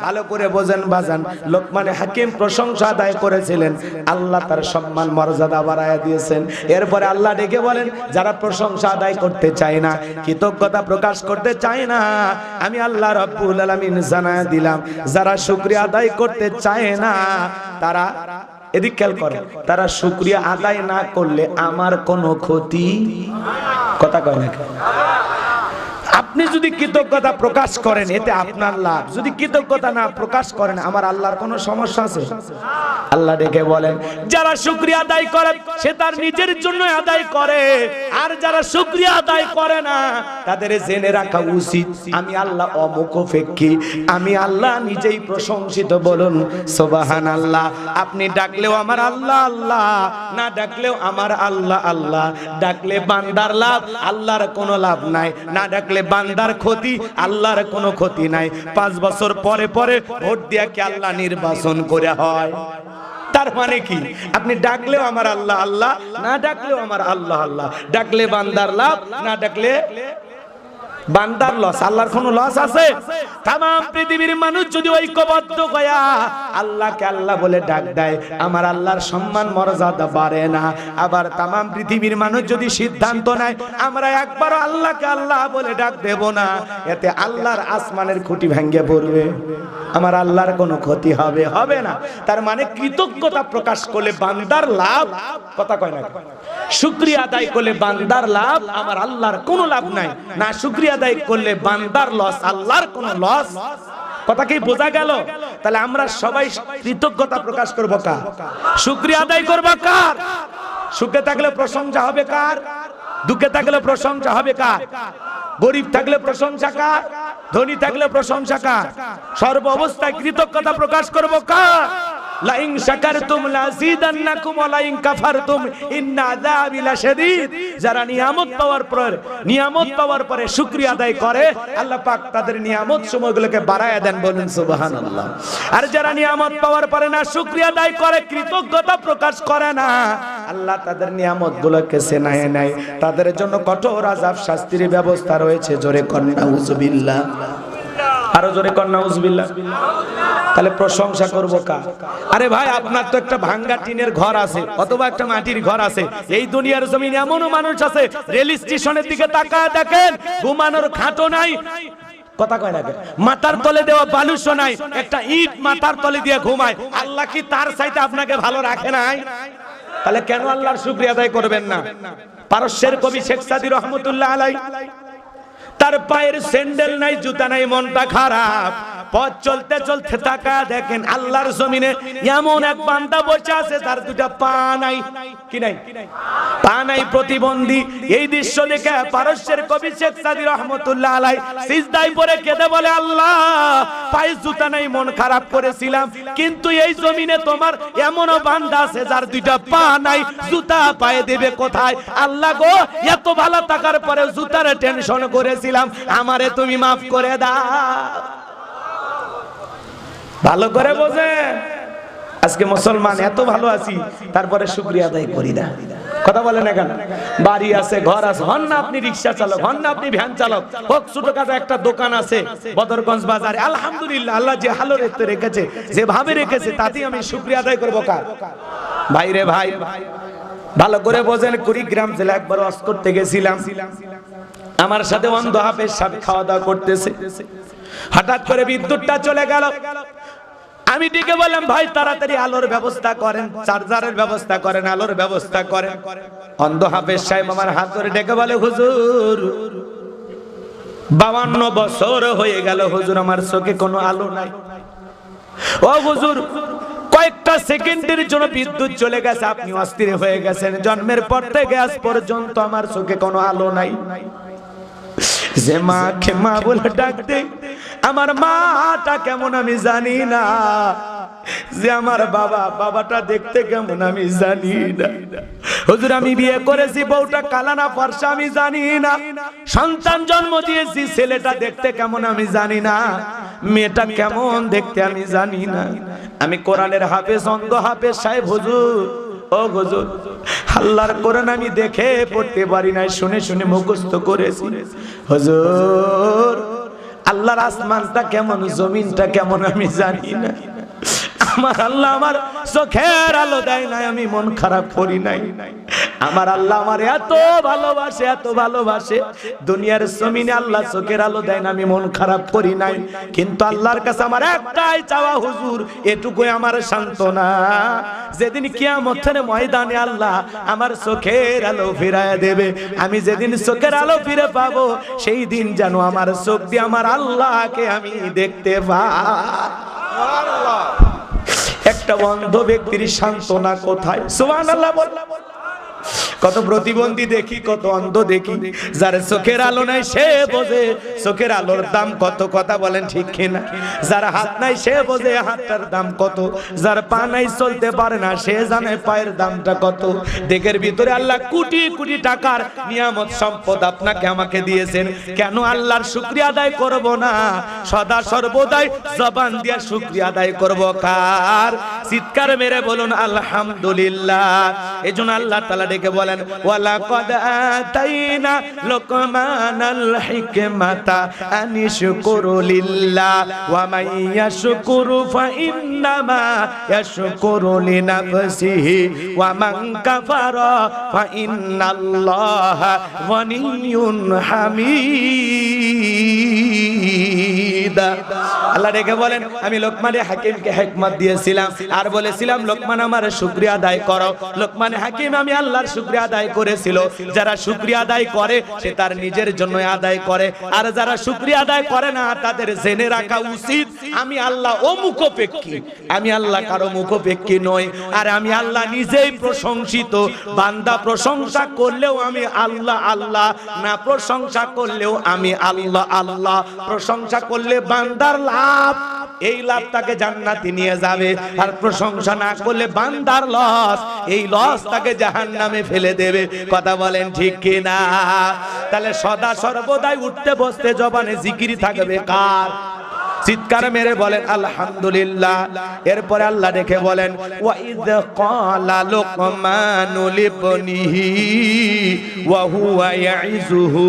ভালো করে বোঝেন বাজান। লোকমানে হাকিম প্রশংসা আদায় করেছিলেন, আল্লাহ তার সম্মান মর্যাদা বাড়ায় দিয়েছেন। এরপরে আল্লাহ ডেকে বলেন যারা প্রশংসা আদায় করতে চায় না, কৃতজ্ঞতা প্রকাশ করতে চায় না, আমি আল্লাহ রাব্বুল আলামিন জানায় দিলাম যারা শুকরিয়া আদায় করতে চায় না তারা, এদিক খেয়াল করে, তারা শুকরিয়া আদায় না করলে আমার কোনো ক্ষতি, কথা কয় না। আপনি যদি কৃতজ্ঞতা প্রকাশ করেন এতে আপনার লাভ, যদি কৃতজ্ঞতা না প্রকাশ করেন আমার আল্লাহর কোনো সমস্যা আছে? আল্লাহ ডেকে বলেন যারা শুকরিয়া আদায় করে সে তার নিজের জন্য আদায় করে, আর যারা শুকরিয়া আদায় করে না তাদের জেনে রাখা উচিত আমি আল্লাহ অমুখপেক্ষী, আমি আল্লাহ নিজেই প্রশংসিত, বলুন সুবহানাল্লাহ। আপনি ডাকলেও আমার আল্লাহ আল্লাহ, না ডাকলেও আমার আল্লাহ আল্লাহ। ডাকলে বান্দার লাভ, আল্লাহর কোনো লাভ নাই, না ডাকলে বান্দার ক্ষতি, আল্লাহর কোনো ক্ষতি নাই। 5 বছর পরে পরে ভোট দিয়া কি আল্লাহ নির্বাচন করে হয়? তার মানে কি আপনি ডাকলেও আমার আল্লাহ আল্লাহ, না ডাকলেও আমার আল্লাহ আল্লাহ। ডাকলে বান্দার লাভ, না ডাকলে বান্দার লস। আল্লাহর কোনো লস আছে? তাম পৃথিবীর মানুষ যদি ঐক্যবদ্ধ হয়া আল্লাহকে আল্লাহ বলে ডাক দেয়, আমার আল্লাহর সম্মান মর্যাদা বাড়ে না। আবার তাম পৃথিবীর মানুষ যদি সিদ্ধান্ত নেয় আমরা একবারও আল্লাহকে আল্লাহ বলে ডাক দেব না, এতে আল্লাহর আসমানের খুঁটি ভেঙে পড়বে, আমার আল্লাহর কোনো ক্ষতি হবে হবে না। তার মানে কৃতজ্ঞতা প্রকাশ করলে বান্দার লাভ, কথা কয় না। শুকরিয়া আদায় করলে বান্দার লাভ, আমার আল্লাহর কোনো লাভ নাই। না শুকরিয়া আদায় করলে বান্দার লস, আল্লাহর কোনো লস। কথা কি বোঝা গেল? তাহলে আমরা সবাই কৃতজ্ঞতা প্রকাশ করব কার? শুকরিয়া আদায় করব কার? সুখে থাকলে প্রশংসা হবে কার? দুঃখে থাকলে প্রশংসা হবে কার? গরিব থাকলে প্রশংসা কার? ধনী থাকলে প্রশংসা কার? সর্ব অবস্থায় কৃতজ্ঞতা প্রকাশ করব কার? লাইন শাকারতুম লাযিদান্নাকুম ওয়া লাইন কাফারতুম ইন্না আযাবি লাশাদীদ। যারা নিয়ামত পাওয়ার পরে শুকরিয়া আদায় করে আল্লাহ পাক তাদের নিয়ামত সময়গুলোকে বাড়ায়া দেন, বলেন সুবহানাল্লাহ। আর যারা নিয়ামত পাওয়ার পরে না শুকরিয়া আদায় করে, কৃতজ্ঞতা প্রকাশ করে না, আল্লাহ তাদের নিয়ামতগুলোকে ছিনিয়ে নেয়। তাদের জন্য কঠোর আযাব শাস্তির ব্যবস্থা রয়েছে। জোরে কর নাউযুবিল্লাহ, আরো জোরে কর নাউযুবিল্লাহ। তাহলে প্রশংসা করবো কার? আরে ভাই, আপনার তো একটা ভাঙ্গা টিনের ঘর আছে অথবা একটা মাটির ঘর আছে। এই দুনিয়ার জমিনে এমনও মানুষ আছে, রেল স্টেশনের দিকে তাকায় দেখেন, ঘুমানোর খাটও নাই, কথা কয় না, মাথার তলে দেওয়া বালুশও নাই, একটা ইট মাথার তলে দিয়ে ঘুমায়। আল্লাহ কি তার চাইতে আপনাকে ভালো রাখে নাই? তাহলে কেন আল্লাহর শুকরিয়া আদায় করবেন না? পারস্যের কবি শেখ সাদী রহমতুল্লাহ আলাইহি, তার পায়ের স্যান্ডেল নাই, জুতা নাই, মনটা খারাপ, পথ চলতে চলতে তাকা দেখেন আল্লাহর জমিনে এমন এক বান্দা বসে আছে, তার দুটা পা নাই। কি নাই? পা নাই, প্রতিবন্ধী। এই দৃশ্য দেখে পারস্যের কবি শেখ সাদী রহমতুল্লাহ আলাইহি সিজদায় পড়ে কেঁদে বলে, আল্লাহ, পায়ে জুতা নাই, মন খারাপ করেছিলাম, কিন্তু এই জমিনে তোমার এমনও বান্দা আছে যার দুইটা পা নাই, জুতা পায়ে দেবে কোথায়? আল্লাহ গো, এত ভালো থাকার পরে জুতার টেনশন করেছিলাম, আমারে তুমি মাফ করে দাও। ভালো করে বোঝেন, আজকে মুসলমান এত ভালো আছি, তারপরে শুকরিয়া আদায় করি না। কথা বলেন না কেন? বাড়ি আছে, ঘর আছে, হন না আপনি রিক্সা চালক, হন না আপনি ভ্যান চালক, হোক ছোটখাটো একটা দোকান আছে বদরগঞ্জ বাজারে, আলহামদুলিল্লাহ, আল্লাহ যে হালতে রেখেছে, যেভাবে রেখেছে, তাতেই আমি শুকরিয়া আদায় করবো কার? ভাই রে ভাই, ভালো করে বোঝেন। কুড়িগ্রাম জেলা একবার ওয়াজ করতে গেছিলাম, আমার সাথে অন্ধ হাফেজ সাহেব খাওয়া দাওয়া করতেছে, হঠাৎ করে বিদ্যুৎটা চলে গেল। আমি ডেকে বললাম, ভাই তাড়াতাড়ি আলোর ব্যবস্থা করেন, চার্জারের ব্যবস্থা করেন, আলোর ব্যবস্থা করেন। অন্ধ হাফেজ সাহেব আমার হাত ধরে ডেকে বলে, হুজুর 52 বছর হয়ে গেল হুজুর, আমার চোখে কোনো আলো নাই। ও হুজুর, কয়েকটা সেকেন্ডের জন্য বিদ্যুৎ চলে গেছে, আপনি অস্থির হয়ে গেছেন, জন্মের পর থেকে আজ পর্যন্ত আমার চোখে কোনো আলো নাই। যে মাকে মা বলে ডাকতে, আমার মাটা কেমন আমি জানি না, যে আমার বাবাটা দেখতে কেমন আমি জানি না। হুজুর, আমি বিয়ে করেছি, বউটা কালা না ফর্সা আমি জানি না, সন্তান জন্ম দিয়েছি, ছেলেটা দেখতে কেমন আমি জানি না, মেয়েটা কেমন দেখতে আমি জানি না। আমি কোরআনের হাফেজ, অন্ধ হাফেজ সাহেব হুজুর, ও হুজুর, আল্লাহর কোরআন আমি দেখে পড়তে পারি না, শুনে শুনে মুখস্থ করেছি। হুজুর, আল্লাহর আসমানটা কেমন, জমিনটা কেমন আমি জানি না, আমার আল্লাহ আমার চোখের আলো দেয় নাই, আমি মন খারাপ করি নাই। আমার আল্লাহ আমার এত ভালোবাসে, এত ভালোবাসে, দুনিয়ার জমিনে আল্লাহ চোখের আলো দেয় না, আমি মন খারাপ করি নাই। কিন্তু আল্লাহর কাছে আমার একটাই চাওয়া হুজুর, এটুকুই আমার সান্ত্বনা, যেদিন কিয়ামতের ময়দানে আল্লাহ আমার চোখের আলো ফিরায় দেবে, আমি যেদিন চোখের আলো ফিরে পাবো, সেই দিন যেন আমার চোখ দিয়ে আমার আল্লাহকে আমি দেখতে পাই। একটা অন্ধ ব্যক্তির সান্ত্বনা কোথায়? সুবহানাল্লাহ বল। কত প্রতিবন্ধী দেখি, কত অন্ধ দেখি, যার চোখের আলো নাই সে বোঝে চোখের আলোর দাম কত, কথা বলেন ঠিক কিনা? যার হাত নাই সে বোঝে হাতটার দাম কত, যার পা নাই চলতে পারে না সে জানে পায়ের দামটা কত। দেহের ভিতরে আল্লাহ কোটি কোটি টাকার নিয়ামত সম্পদ আপনাকে আমাকে দিয়েছেন, কেন আল্লাহর শুকরিয়া আদায় করব না? সদা সর্বদাই জবান দিয়ে শুকরিয়া আদায় করব কার? চিৎকার মেরে বলুন আলহামদুলিল্লাহ। এজন্য আল্লাহ তাআলা ডেকে বলেন, ওয়ালাকাদ আতাইনা লুকমানাল হিকমাতা আনিশকুরু লিল্লাহ ওয়া মান ইয়াশকুরু ফাইন্নামা ইয়াশকুরু লিনাফসিহি ওয়া মান কাফারা ফাইন্নাল্লাহা গনিয়্যুন হামিদ। আল্লাহ ডেকে বলেন, আমি লোকমানে হাকিমকে হিকমত দিয়েছিলাম আর বলেছিলাম লোকমান আমার শুকরিয়া আদায় করো। লোকমানে হাকিম আমি আল্লাহর শুকরিয়া আদায় করেছিল। যারা শুকরিয়া আদায় করে সে তার নিজের জন্য আদায় করে, আর যারা শুকরিয়া আদায় করে না তাদের জেনে রাখা উচিত আমি আল্লাহ অমুখপেক্ষী, আমি আল্লাহ কারো মুখপেক্ষী নই। আর আমি আল্লাহ নিজেই প্রশংসিত, বান্দা প্রশংসা করলেও আমি আল্লাহ আল্লাহ, না প্রশংসা করলেও আমি আল্লাহ আল্লাহ। প্রশংসা করলে বান্দার লাভ, এই লাভ তাকে জান্নাতে নিয়ে যাবে, আর প্রশংসা না করলে বান্দার লস, এই লস তাকে জাহান্নামে ফেলে দেবে। কথা বলেন ঠিক কি না? তাহলে সদা সর্বদাই উঠতে বসতে জবানে জিকির থাকবে কার? চিৎকার মেরে বলেন আলহামদুলিল্লাহ। এরপরে আল্লাহ দেখে বলেন ওয়া ইয ক্বালা লুকমানু লিবনিহি ওয়া হুয়া ইয়াইযুহু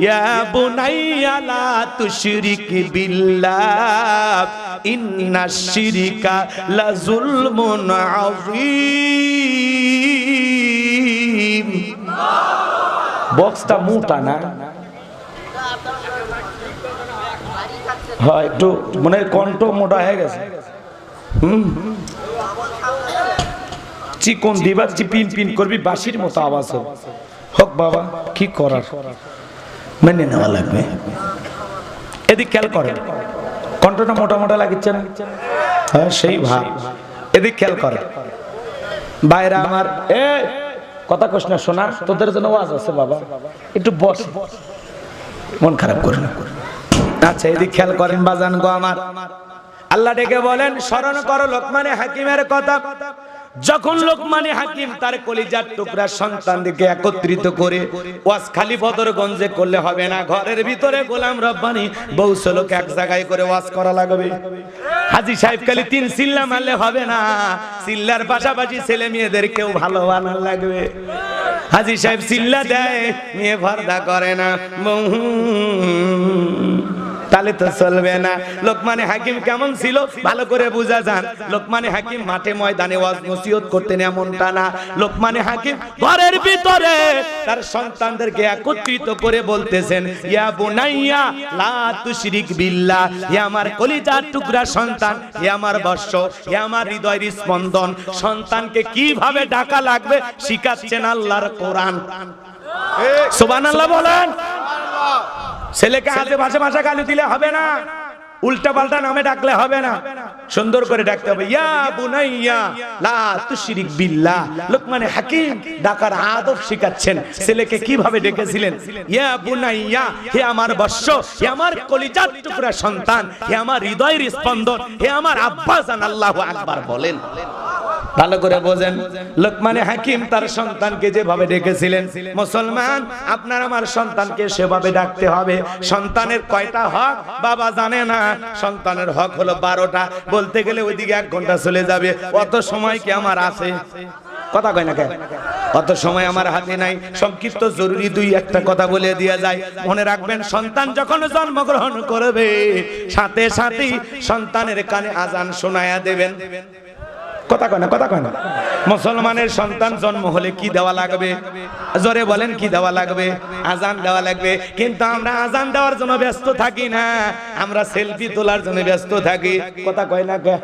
ইয়া বুনাইয়া লা তুশরিক বিল্লাহ ইন্নাশ শিরকা লাযুলমুন আযীম। বক্সটা মোটা না? হ্যাঁ, একটু মনে কণ্ঠ মোটা হয়ে গেছে। চিকন দিবা চিপিন পিন করবি, বাঁশির মতো আওয়াজ হোক। বাবা কি করার, মেনে নেওয়া লাগবে। এদিক খেয়াল করেন, কণ্ঠটা মোটা মোটা লাগিচ্ছে না? হ্যাঁ, সেই ভাব। এদিক খেয়াল করে বাইরা আমার, এ কথা কস না শোনা, তোদের জন্য ওয়াজ আছে বাবা, একটু বস, মন খারাপ করে না। আচ্ছা, এদিক খেয়াল করেন বাজান গো আমার। আল্লাহ ডেকে বলেন স্মরণ করো লোকমানে হাকিমের কথা। যখন লোকমানে হাকিম তার কলিজার টুকরা সন্তানদেরকে একত্রিত করে ওয়াজ খালি বদরগঞ্জে করলে হবে না, ঘরের ভিতরে গোলাম রব্বানি বউ ষোলোকে এক জায়গায় করে ওয়াজ করা লাগবে। হাজী সাহেব খালি 3 চিল্লা মারলে হবে না, চিল্লার পাশাপাশি ছেলে মেয়েদেরকেও ভালো বানানো লাগবে। হাজী সাহেব চিল্লা দেয়, মেয়ে পর্দা করে না, তাহলে তো চলবে না। লোকমানে হাকিম কেমন ছিল ভালো করে বুঝা যান। লোকমানে হাকিম মাঠে ময়দানে ওয়াজ নসিহত করতেন এমনটা না, লোকমানে হাকিম ঘরের ভিতরে তার সন্তানদেরকে একত্রিত করে বলতেছেন ইয়া বুনাইয়া লা তুশরিক বিল্লাহ, হে আমার কলিজার টুকরা সন্তান, হে আমার বর্ষ, হে আমার হৃদয়ের স্পন্দন। সন্তানকে কিভাবে ডাকা লাগবে শিখাচ্ছেন আল্লাহর কোরআন। সুবহানাল্লাহ বলেন। ছেলেকে হাতে ভাষা ভাষা গালি দিলে হবে না, উল্টা পাল্টা নামে ডাকলে হবে না, সুন্দর করে ডাকতে হবে ইয়া বুনাইয়া লা তুশরিক বিল্লাহ। লোকমানে হাকিম ডাকার আদব শিখাচ্ছেন ছেলেকে কিভাবে ডেকেছিলেন, ইয়া বুনাইয়া, হে আমার বৎস, হে আমার কলিজার টুকরা সন্তান, হে আমার হৃদয়ের স্পন্দন, হে আমার আব্বা জান। আল্লাহু আকবার বলেন। ভালো করে বোঝেন, লোকমানে হাকিম তার সন্তানকে যেভাবে ডেকেছিলেন, মুসলমান আপনার আমার সন্তানকে সেভাবে ডাকতে হবে। সন্তানের কয়টা হক বাবা জানে না, সন্তানের হক হলো 12টা। বলতে গেলে ওইদিকে 1 ঘন্টা চলে যাবে, অত সময় কি আমার আছে? কথা কয় না কেন? অত সময় আমার হাতে নাই। সংক্ষিপ্ত জরুরি 2-1টা কথা বলে দেয়া যায়। মনে রাখবেন, সন্তান যখন জন্মগ্রহণ করবে সাথে সাথেই সন্তানের কানে আজান শোনায়া দেবেন। কথা কয় না, কথা কয় না। মুসলমানের সন্তান জন্ম হলে কি দেওয়া লাগবে? জোরে বলেন, কি দেওয়া লাগবে? আজান দেওয়া লাগবে। কিন্তু আমরা আজান দেওয়ার জন্য ব্যস্ত থাকি না, আমরা সেলফি তোলার জন্য ব্যস্ত থাকি। কথা কয় না কে?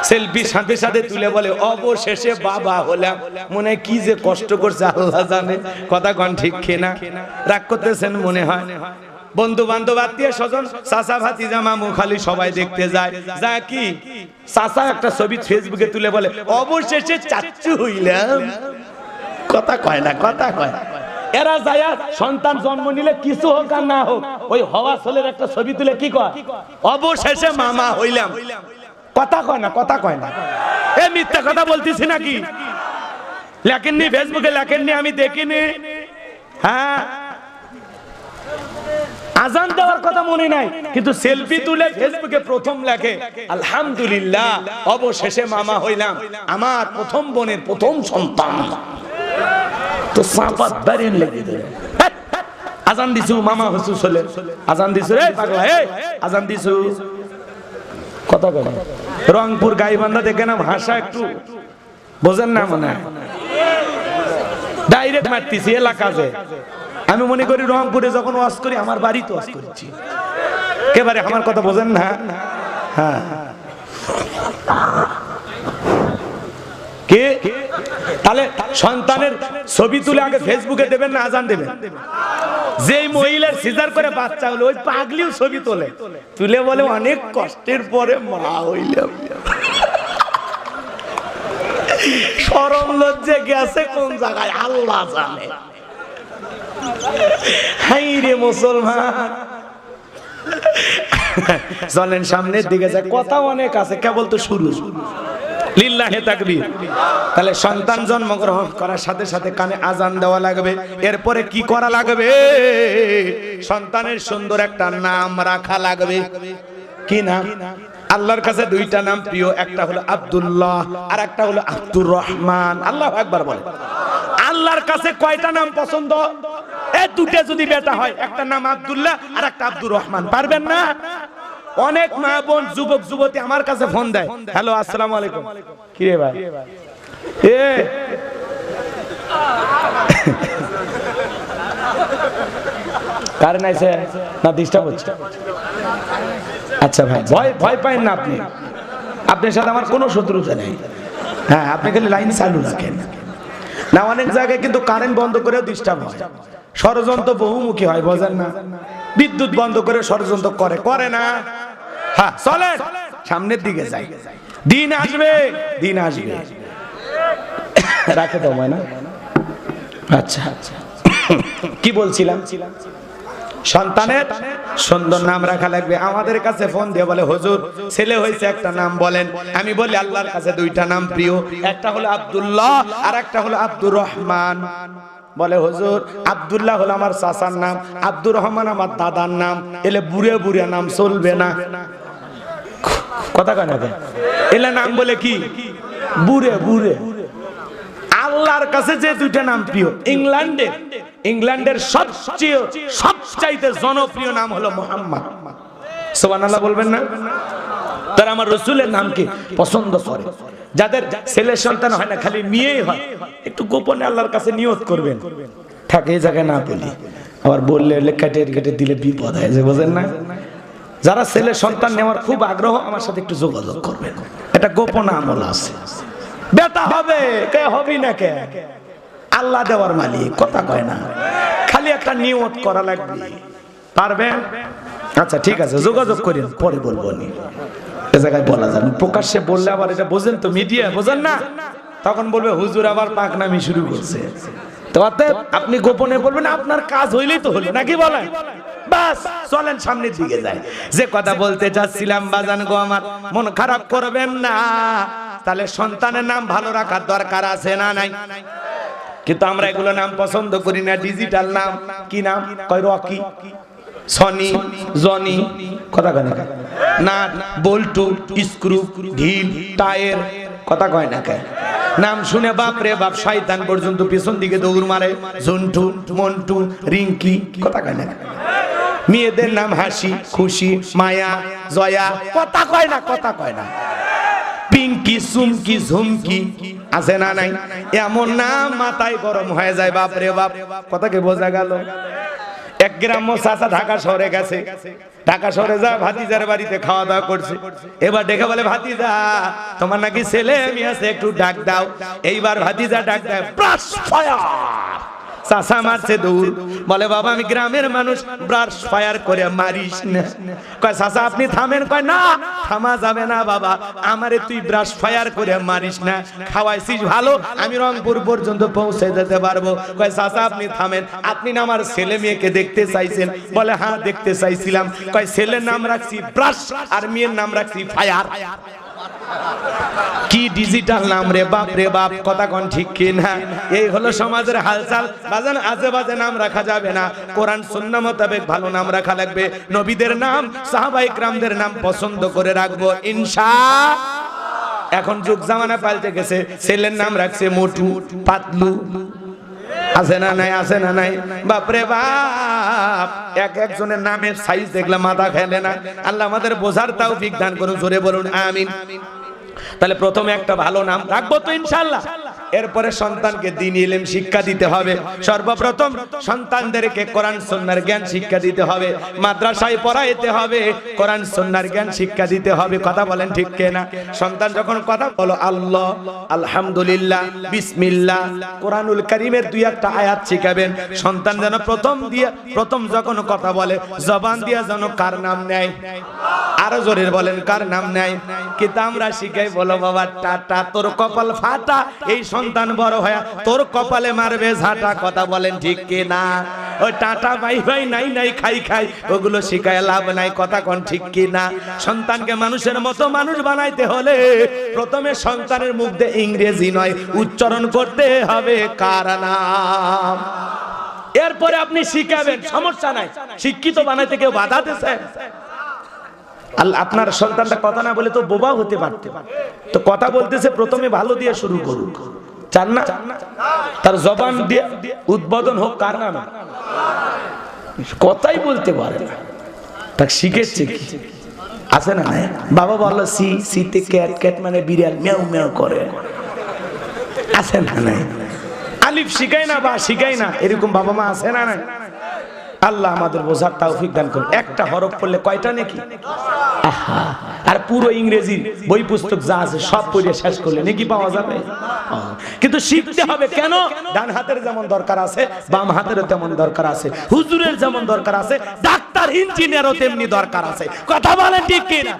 সেলফি সাথে সাথে তুলে বলে অবশেষে বাবা হলাম। মনে কি যে কষ্ট করছে আল্লাহ জানে। কথা কন ঠিক কিনা? রাগ করতেছেন মনে হয়। বন্ধু বান্ধব আত্মীয় স্বজন চাচা ভাতিজা মামু খালি সবাই দেখতে যায়, যা কি চাচা একটা ছবি ফেসবুকে তুলে বলে অবশেষে চাচ্চু হইলাম। কথা কয় না, কথা কয়। এরা যায় সন্তান জন্ম নিলে কিছু হোক আর না হোক, ওই হওয়া ছেলের একটা ছবি তুলে কি কয় অবশেষে মামা হইলাম। কথা কয় না, কথা কয় না। এ মিথ্যা কথা বলতেছি নাকি? লেখেননি ফেসবুকে, লেখেননি, আমি দেখিনি। হ্যাঁ, আজান দেওয়ার কথা মনে নাই, কিন্তু সেলফি তুলে ফেসবুকে প্রথম লেখে আলহামদুলিল্লাহ অবশেষে মামা হইলাম, আমার প্রথম বোনের প্রথম সন্তান। তো সাপাত দাঁড়িয়ে লেগে দেয়। আজান দিছু মামা হসু চলে, আজান দিছু রে পাগলা, এই আজান দিছু। কথা বলে রংপুর গাইবান্ধা দেখে না ভাষা একটু বোঝেন না, মনে হয় ডাইরেক্ট মারতেছি এলাকাতে। আমি মনে করি রংপুরে যখন ওয়াজ করি আমার বাড়িতে ওয়াজ করছি, একেবারে আমার কথা বোঝেন না। হ্যাঁ, কে তাহলে সন্তানের ছবি তুলে আগে ফেসবুকে দেবেন না আজান দেবেন? যেই মহিলার সিজার করে বাচ্চা হলো ওই পাগলিও ছবি তোলে, তুলে বলে অনেক কষ্টের পরে মা হইলাম। শরম লজ্জা গেছে কোন জায়গায় আল্লাহ জানে। হাই রে মুসলমান, চলেন সামনের দিকে যাই, কথা অনেক আছে, কেবল তো শুরু। লিল্লাহে তাকবীর। তাহলে সন্তান জন্মগ্রহণ করার সাথে সাথে কানে আজান দেওয়া লাগবে। এরপরে কি করা লাগবে? সন্তানের সুন্দর একটা নাম রাখা লাগবে। কি নাম? আল্লাহর কাছে দুইটা নাম প্রিয়, একটা হলো আব্দুল্লাহ আর একটা হলো আব্দুর রহমান। আল্লাহু আকবার বলে। আল্লাহর কাছে কয়টা নাম পছন্দ? এই দুটো যদি বেটা হয়, একটা নাম আব্দুল্লাহ আর একটা আব্দুর রহমান, পারবেন না? অনেক মা বোন যুবক যুবতী আমার কাছে ফোন দেয়, হ্যালো আসসালামু আলাইকুম। কি রে ভাই, এ কারেন্ট আইছে না ডিস্টার্ব হচ্ছে? আচ্ছা ভাই, ভয় ভয় পাইন না, আপনি আপনার সাথে আমার কোনো শত্রুতা নেই। হ্যাঁ, আপনি খালি লাইন চালু রাখেন না। অনেক জায়গায় কিন্তু কারেন্ট বন্ধ করেও ডিস্টার্ব হয়, ষড়যন্ত্র বহুমুখী হয়, বোঝেন না? বিদ্যুৎ বন্ধ করে ষড়যন্ত্র করে না? হ্যাঁ, চলে সামনের দিকে যাই, দিন আসবে, দিন আসবে। রাখে দাও না। আচ্ছা আচ্ছা, কি বলছিলাম? সন্তানের সুন্দর নাম রাখা লাগবে। আমাদের কাছে ফোন দিয়ে বলে, হুজুর ছেলে হয়েছে, একটা নাম বলেন। আমি বলি আল্লাহর কাছে দুইটা নাম প্রিয়, একটা হলো আব্দুল্লাহ আর একটা হলো আব্দুর রহমান। বলে হুজুর আব্দুল্লাহ হলো আমার চাচার নাম, আব্দুর রহমান আমার দাদার নাম, এলে বুড়ে বুড়ে নাম চলবে না। কথা কয় না? এলে নাম বলে কি বুড়ে বুড়ে। আল্লাহর কাছে যে দুইটা নাম প্রিয়, ইংল্যান্ডের সবচাইতে জনপ্রিয় নাম হলো মুহাম্মদ। সুবহানাল্লাহ বলবেন না? তারা আমার রাসূলের নামকে পছন্দ করে। যাদের ছেলে সন্তান হয় না, খালি মেয়েই হয়, একটু গোপনে আল্লাহর কাছে নিয়ত করবেন, থাকে এই জায়গায় না বলি, আবার বললে কেটে দিলে বিপদ হয়, বোঝেন না? যারা ছেলে সন্তান নেওয়ার খুব আগ্রহ, আমার সাথে একটু যোগাযোগ করবেন। এটা গোপন আমল আছে। বেটা হবে, কে হবি না, কে আল্লাহ দেওয়ার মালিক, কথা কয় না, খালি একটা নিয়ত করা লাগবে। পারবেন? আচ্ছা ঠিক আছে, যোগাযোগ করেন, পরে বলবো নি। এ জায়গায় বলা যাবে, প্রকাশ্যে বললে আবার এটা বোঝেন তো, মিডিয়া বোঝেন না, তখন বলবে হুজুর আবার পাকনামি শুরু করছে। তো অতএব আপনি গোপনে বলবেন, আপনার কাজ হইলেই তো হলো, নাকি বলেন? বাস চলেন সামনের দিকে যাই। যে কথা বলতে চাচ্ছিলাম, বাজান গো আমার, মন খারাপ করবেন না। তাহলে সন্তানের নাম ভালো রাখার দরকার আছে না নাই? কিন্তু আমরা এগুলো নাম পছন্দ করি না। ডিজিটাল নাম, কি নাম কয়? রকি, সনি, জনি, কথা কয় না? না, বল্টু, স্ক্রু, ঢিল, টায়ার, কথা কয় না? নাম শুনে বাপ রে বাপ, শয়তান পর্যন্ত পিছন দিকে দৌড় মারে। ঝন্টু, মন্টু, রিঙ্কি, কথা কয় না? মেয়েদের নাম হাসি, খুশি, মায়া, জয়া, কথা কয় না? কথা কয় না? পিঙ্কি, চুমকি, ঝুমকি, আছে না নাই? এমন নাম মাথায় গরম হয়ে যায়, বাপ রে বাপ। কথাকে বোঝা গেল? এক গ্রাম্য চাচা ঢাকা শহরে গেছে, ঢাকা শহরে যা ভাতিজার বাড়িতে খাওয়া দাওয়া করছে। এবার ডেকে বলে, ভাতিজা তোমার নাকি ছেলে মেয়ে আছে, একটু ডাক দাও। এইবার ভাতিজা ডাক দেয়, ব্রাশ ফায়ার। চাচা মারছে দৌড়, বলে বাবা আমি গ্রামের মানুষ, ব্রাশ ফায়ার করে মারিস না। কয় চাচা আপনি থামেন। কয় না, থামা যাবে না বাবা, আমারে তুই ব্রাশ ফায়ার করে মারিস না, খাওয়াইছিস ভালো, আমি রংপুর পর্যন্ত পৌঁছে যেতে পারবো। কয় চাচা আপনি থামেন, আপনি না আমার ছেলে মেয়েকে দেখতে চাইছেন? বলে হ্যাঁ দেখতে চাইছিলাম। কয় ছেলের নাম রাখছি ব্রাশ আর মেয়ের নাম রাখছি ফায়ার। কি ডিজিটাল নাম রে বাপ রে বাপ, কথা কোন ঠিক কি না? এই হলো সমাজের হালচাল। বাজান আজে বাজে নাম রাখা যাবে না, কোরআন সুন্নাহ মোতাবেক ভালো নাম রাখা লাগবে। নবীদের নাম, সাহাবায়ে কেরামদের নাম পছন্দ করে রাখবো ইনশাআল্লাহ। এখন যুগ জামানা পাল্টে গেছে, ছেলের নাম রাখছে মোটু, পাতলু, আছে না নাই? আছে না নাই? বাপরে বাপ, একজনের নামের সাইজ দেখলে মাথা খেলে না। আল্লাহ আমাদের বোঝার তৌফিক দান করুন, জোরে বলুন আমিন। তাহলে প্রথমে একটা ভালো নাম রাখবো তো ইনশাআল্লাহ। এরপরে সন্তানকে দ্বীনি ইলম শিক্ষা দিতে হবে। সর্বপ্রথম সন্তানদেরকে কোরআন সুন্নাহর জ্ঞান শিক্ষা দিতে হবে, মাদ্রাসায় পড়াইতে হবে, কোরআন সুন্নাহর জ্ঞান শিক্ষা দিতে হবে। কথা বলেন ঠিক কিনা? সন্তান যখন কথা বলো আল্লাহ, আলহামদুলিল্লাহ, বিসমিল্লাহ, কোরআনুল কারীমের দুই একটা আয়াত শিখাবেন। সন্তান যেন প্রথম যখন কথা বলে জবান দিয়া যেন কার নাম নেয়? আরো জোরে বলেন, কার নাম নেয়? কিন্তু আমরা শিখাই, বলো বাবা টাটা, তোর কপাল ফাটা, এই সন্তান বড় হয়ে তোর কপালে মারবে ঝাঁটা। কথা বলেন ঠিক কি না? ওই টাটা বাই বাই নাই নাই খাই খাই ওগুলো শিখায় লাভ নাই। কথা কোন ঠিক কি না? সন্তানকে মানুষের মতো মানুষ বানাইতে হলে প্রথমে সন্তানের মুখ দিয়ে ইংরেজি নয় উচ্চারণ করতে হবে কার নাম, এরপরে আপনি শিখাবেন, সমস্যা নাই। শিক্ষিত বানাইতে কেউ বাধা দিয়েছে? আল্লাহ আপনার সন্তানটা কথা না বলে তো বোবা হতে পারতে, তো কথা বলতেছে প্রথমে ভালো দিয়ে শুরু করুন, চান না? তার জবান দিয়ে উদ্বোধন হোক কার নামে? কথাই বলতে পারে না, তাকে শিখেছে কি আছে না? বাবা বললো সি, সিতে ক্যাট, ক্যাট মানে বিড়াল, মেও মেও করে, আছে না? নাই আলিফ শিখাই না বা শিখাই না, এরকম বাবা মা আছে না? নাই। আল্লাহ আমাদের বোঝার তৌফিক দান করুন। একটা হরফ পড়লে কয়টা নেকি? আহা, আর পুরো ইংরেজি বই পুস্তক যা আছে সব পড়ে শেষ করলে নেকি পাওয়া যাবে? কিন্তু শিখতে হবে। কেন? ডান হাতের যেমন দরকার আছে বাম হাতেরও তেমন দরকার আছে, হুজুরের যেমন দরকার আছে ডাক্তার ইঞ্জিনিয়ারও তেমনি দরকার আছে। কথা বলেন ঠিক কি না?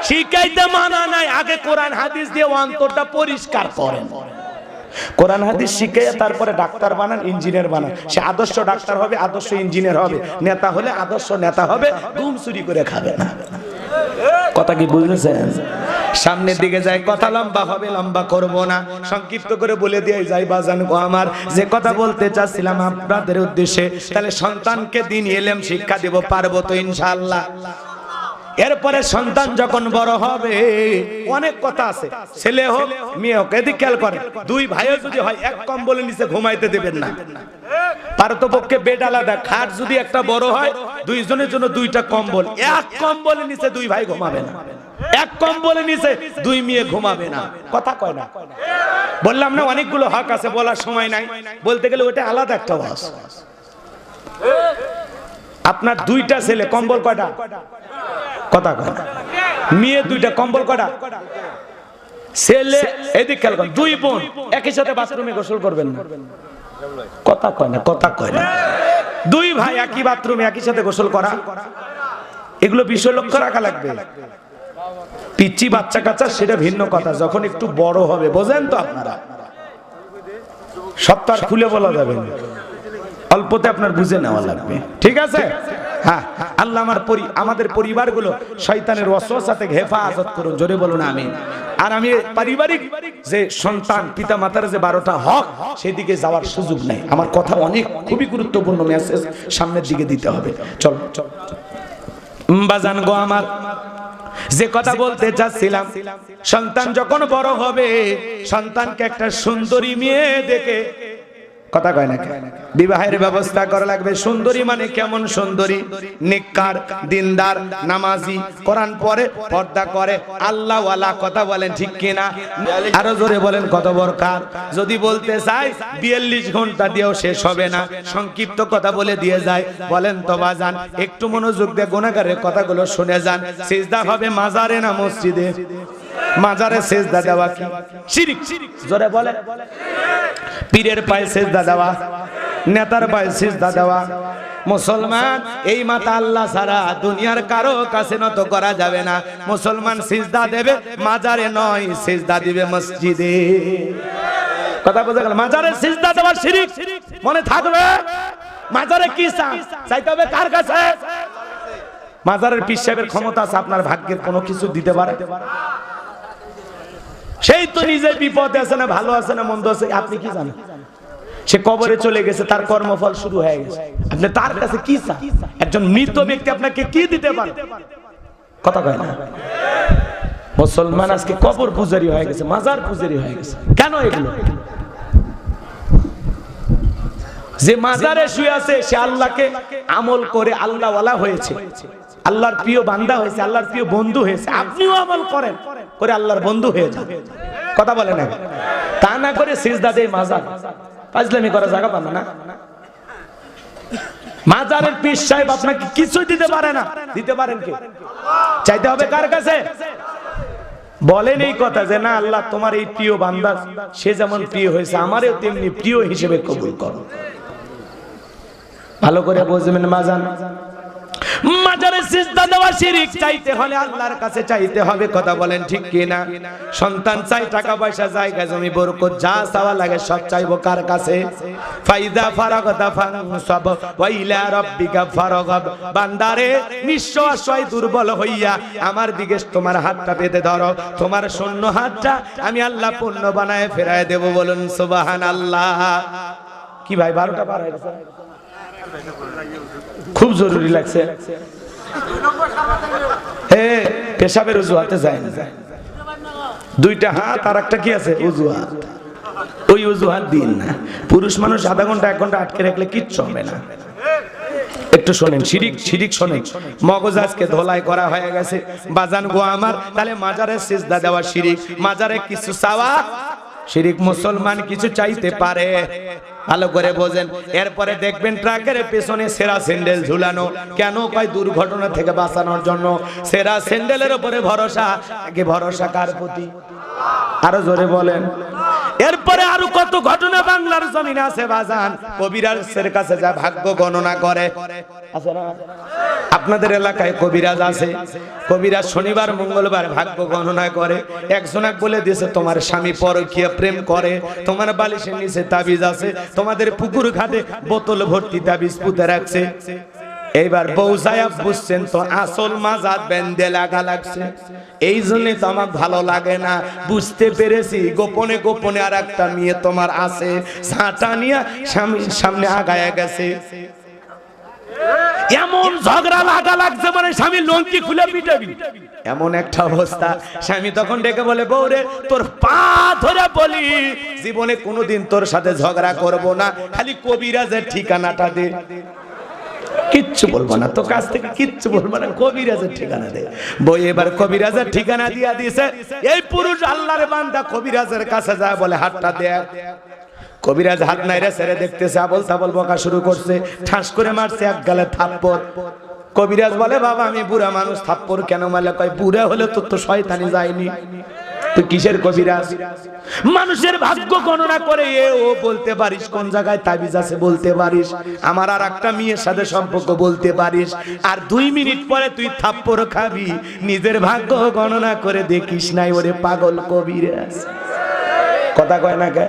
শিখাইতে মানা নাই, আগে কোরআন হাদিস দিয়ে অন্তরটা পরিষ্কার করেন। কোরআন হাদিস শিখে তারপরে ডাক্তার বানান, ইঞ্জিনিয়ার বানান। সে আদর্শ ডাক্তার হবে, আদর্শ ইঞ্জিনিয়ার হবে, নেতা হলে আদর্শ নেতা হবে, ঘুম চুরি করে খাবে না। কথা কি বুঝেছেন? সামনের দিকে যায়, কথা লম্বা হবে, লম্বা করব না, সংক্ষিপ্ত করে বলে দিয়ে যাই বাজান গো আমার। যে কথা বলতে চাচ্ছিলাম আপনাদের উদ্দেশ্যে, তাহলে সন্তানকে দিন এলেম শিক্ষা দেব, পারবো তো ইনশাআল্লাহ। এরপরে সন্তান যখন বড় হবে, অনেক কথা আছে, ছেলে হোক মেয়ে হোক, এদিক খেয়াল করেন। দুই ভাইও যদি হয় এক কম্বলের নিচে ঘুমাইতে দেবেন না। পারতপক্ষে বেড আলাদা, খাট যদি একটা বড় হয় দুইজনের জন্য দুইটা কম্বল, এক কম্বলের নিচে দুই ভাই ঘুমাবে না, এক কম্বলের নিচে দুই মেয়ে ঘুমাবে না। কথা কয় না? বললাম না অনেকগুলো হক আছে, বলার সময় নাই, বলতে গেলে ওটা আলাদা একটা ওয়াজ। আপনার দুইটা ছেলে, কম্বল কয়টা? কথা কয়। মেয়ে দুইটা, কম্বল কয়টা? ছেলে এদিক খেয়াল করেন, দুই বোন একই সাথে বাথরুমে গোসল করবেন না। কথা কয় না? কথা কয় না? দুই ভাই একই বাথরুমে একই সাথে গোসল করা, এগুলো বিষয় লক্ষ্য রাখা লাগবে। পিচ্চি বাচ্চা কাচ্চা সেটা ভিন্ন কথা, যখন একটু বড় হবে, বোঝেন তো আপনারা, সপ্তাহ খুলে বলা যাবে না, অল্পতে আপনার বুঝে নেওয়া লাগবে, ঠিক আছে? হ্যাঁ, আল্লাহ আমাদের পরিবারগুলো শয়তানের ওয়াসওয়াসা থেকে হেফাজত করুন, জোরে বলুন আমিন। আর আমি পারিবারিক যে সন্তান পিতা মাতার যে 12টা হক, সেদিকে যাওয়ার সুযোগ নাই। আমার কথা অনেক খুবই গুরুত্বপূর্ণ মেসেজ সামনের দিকে দিতে হবে। চল চল বাজান গো আমার, যে কথা বলতে চাচ্ছিলাম, সন্তান যখন বড় হবে, সন্তানকে একটা সুন্দরী মেয়ে দেখে, কথা কয় না, বিবাহের ব্যবস্থা করা লাগবে। সুন্দরী মানে কেমন সুন্দরী? নেককার, দিনদার, নামাজি, কোরআন পড়ে, পর্দা করে, আল্লাহওয়ালা। কথা বলেন ঠিক কিনা? আরো জোরে বলেন কত বরকার। যদি বলতে চাই 42 ঘন্টা দিয়েও শেষ হবে না, সংক্ষিপ্ত কথা বলে দিয়ে যায়। বলেন তো বাজান, একটু মনোযোগ দিয়ে গুনাহগারের কথাগুলো শুনে যান। সিজদা হবে মাজারে না মসজিদে? মাজারে সিজদা দেওয়া কি শিরক? জোরে বলে। পীরের পায়ে সিজদা দেওয়া, নেতার পায়ে সিজদা দেওয়া। মুসলমান, এই মাথা আল্লাহ ছাড়া দুনিয়ার কারো কাছে নত করা যাবে না। মুসলমান সিজদা দেবে মাজারে নয়, সিজদা দিবে মসজিদে। কথা বোঝা গেল? মাজারে সিজদা দেওয়া শিরক, মনে থাকবে। মাজারে কি চাইতে হবে? কার কাছে? মাজারের পীর সাহেবের ক্ষমতা আছে আপনার ভাগ্যের কোনো কিছু দিতে পারে? সেই তো নিজের বিপদে আছে না, ভালো আছে না মন্দ আছে, আপনি কি জানেন? সে কবরে চলে গেছে, তার কর্মফল শুরু হয়ে গেছে, আপনি তার কাছে কি চান? একজন মৃত ব্যক্তি আপনাকে কি দিতে পারে? কথা কয় না? মুসলমান আজকে কবর পূজারি হয়ে গেছে, মাজার পূজারি হয়ে গেছে। কেন এগুলো? যে মাজারে শুয়ে আছে সে আল্লাহকে আমল করে আল্লাহওয়ালা হয়েছে, আল্লাহর প্রিয় বান্দা হয়েছে, আল্লাহর প্রিয় বন্ধু হয়েছে। আপনিও আমল করেন, করে আল্লাহর বন্ধু হয়ে যান। কথা বলে না? তা না করে সিজদা দেয় মাজার, ফাজলামি করা জায়গা পান না। মাজারের পীর সাহেব আপনাকে কিছুই দিতে পারে না, দিতে পারেন কে? চাইতে হবে কার কাছে? বলেন এই কথা যে না আল্লাহ তোমার এই প্রিয় বান্দা, সে যেমন প্রিয় হয়েছে আমারও তেমনি প্রিয় হিসেবে কবুল করো। ভালো করে বুঝবেন বাজান, মাজারে সিজদা দেওয়া শিরক, চাইতে হলে আল্লাহর কাছে চাইতে হবে, কথা বলেন ঠিক কি না? সন্তান চাই, টাকা পয়সা, জায়গা জমি, বরকত, যা চাওয়া লাগে সব চাইবো কার কাছে? ফাইদা ফারাগতা ফানসাব ওয়া ইলা রাব্বিকা ফারাগাব। বান্দারে নিঃস্ব অসহায় দুর্বল হইয়া আমার দিকে তোমার হাতটা পেতে ধরো, তোমার শূন্য হাতটা আমি আল্লাহ পূর্ণ বানায় ফেরায় দেব। বলুন সুবহানাল্লাহ। কি ভাই 12টা পার হয়ে গেছে, খুব জরুরি লাগছে। পেশাবের অজুহাতে যায় না, দুইটা হাত আর একটা কি আছে অজুহাত, ওই অজুহাত দিন না। পুরুষ মানুষ আধা ঘন্টা 1 ঘন্টা আটকে রাখলে কিচ্ছু হবে না। একটু শোনেন, শিরিক শোনেন। মগজ আজকে ধোলাই করা হয়ে গেছে বাজান গো আমার। তাহলে মাজারে সিজদা দেওয়া শিরিক, মাজারে কিছু চাওয়া শিরিক। মুসলমান কিছু চাইতে পারে, ভালো করে বোঝেন। এরপরে দেখবেন ট্রাকের পেছনে সেরা স্যান্ডেল ঝুলানো, কেন? কয় দুর্ঘটনা থেকে বাঁচানোর জন্য। সেরা স্যান্ডেলের উপরে ভরসা, আগে ভরসা কার প্রতি? আরো জোরে বলেন। এরপরে আরো কত ঘটনা বাংলার জমিনে আছে বাজান। কবিরাজের কাছে যা ভাগ্য গণনা করে, আছে না? আপনাদের এলাকায় কবিরাজ আছে। কবিরাজ শনিবার মঙ্গলবার ভাগ্য গণনা করে। একজনক বলে দিয়েছে তোমার স্বামী পরকীয়া প্রেম করে, তোমার বালিশের নিচে তাবিজ আছে, তোমাদের পুকুর ঘাটে বোতল ভর্তি তাবিজ পুঁতে রাখছে। এইবার বউ সাহেব বুঝছেন তো আসল মাজাত বেঁধে লাগা লাগছে, এই জন্য তো আমার ভালো লাগে না। বুঝতে পেরেছি গোপনে গোপনে আর একটা মেয়ে তোমার আছে, ঝাঁটা নিয়ে স্বামীর সামনে আগায় গেছে। এমন ঝগড়া লাগা লাগছে মানে স্বামী লঙ্কি খুলে পিটাবি, এমন একটা অবস্থা। স্বামী তখন ডেকে বলে বউরে তোর পা ধরে বলি জীবনে কোনোদিন তোর সাথে ঝগড়া করব না, খালি কবিরাজের ঠিকানাটা দে। কিচ্ছু বলবো না, তো কাছ থেকে কিচ্ছু বলবো না, কবিরাজের ঠিকানা দে। বই এবার কবিরাজের ঠিকানা দিয়া দিয়েছে। এই পুরুষ আল্লাহর বান্দা কবিরাজের কাছে যায়, বলে হাতটা দে। কবিরাজ হাত নাইরে ছেড়ে দেখতেছে, আবল তাবল বকা শুরু করছে, ঠাস করে মারছে এক গালে থাপ্পড়। কবিরাজ বলে বাবা আমি বুড়া মানুষ, থাপ্পড় কেন মারলে? কয় বুড়া হলে তোর তো শয়তানি যায়নি, তুই কিসের কবিরাজ? মানুষের ভাগ্য গণনা করে ও বলতে পারিস কোন জায়গায় তাবিজ আছে বলতে পারিস, আমার আর একটা মেয়ের সাথে সম্পর্ক বলতে পারিস, আর 2 মিনিট পরে তুই থাপ্পড় খাবি। নিজের ভাগ্য গণনা করে দেখিস নাই, ওরে পাগল কবিরাজ। কথা কয় না কে?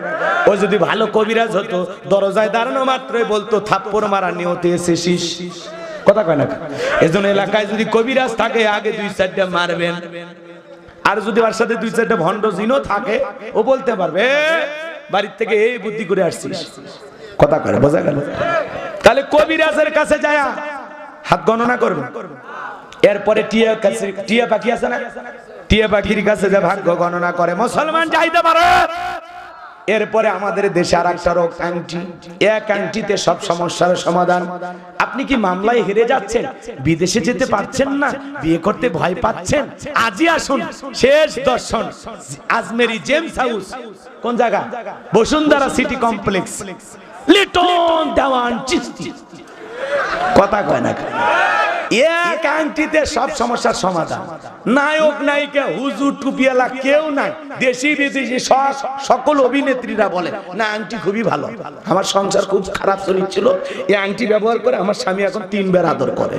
ও যদি ভালো কবিরাজ হতো দরজায় দাঁড়ানো মাত্রই বলতো থাপ্পড় মারা নিয়তে এসেছিস। কথা কয় না কে? এজন্য এলাকায় যদি কবিরাজ থাকে আগে 2-4টা মারবেন, আর যদি ওর সাথে 2-4টা ভণ্ড জিনও থাকে ও বলতে পারবে বাড়ির থেকে এই বুদ্ধি করে আসছিস। কথা কয়, বোঝা গেল? তাহলে কবিরাজের কাছে যায় হাত গণনা করবে। এরপরে টিয়া পাখি আছে না, টিয়া পাখির কাছে যা ভাগ্য গণনা করে মুসলমান যাইতে পারে। এরপরে আমাদের দেশে আর একটা রোগ আংটি, এক আংটিতে সব সমস্যার সমাধান। আপনি কি মামলায় হেরে যাচ্ছেন, বিদেশে যেতে পারছেন না, বিয়ে করতে ভয় পাচ্ছেন? আজই আসুন, শেষ দর্শন আজমেরি জেমস হাউস, কোন জায়গা? বসুন্ধরা সিটি কমপ্লেক্স, লিটন দেওয়ান চিস্তি। কথা কয় না? এক আংটিতে সব সমস্যার সমাধান। নায়ক নায়িকা হুজুর টুপিওয়ালা কেউ নাই, দেশি বিদেশি সকল অভিনেত্রীরা বলে না আংটি খুবই ভালো, আমার সংসার খুব খারাপ চলছিল, এই আংটি ব্যবহার করে আমার স্বামী এখন 3 বার আদর করে।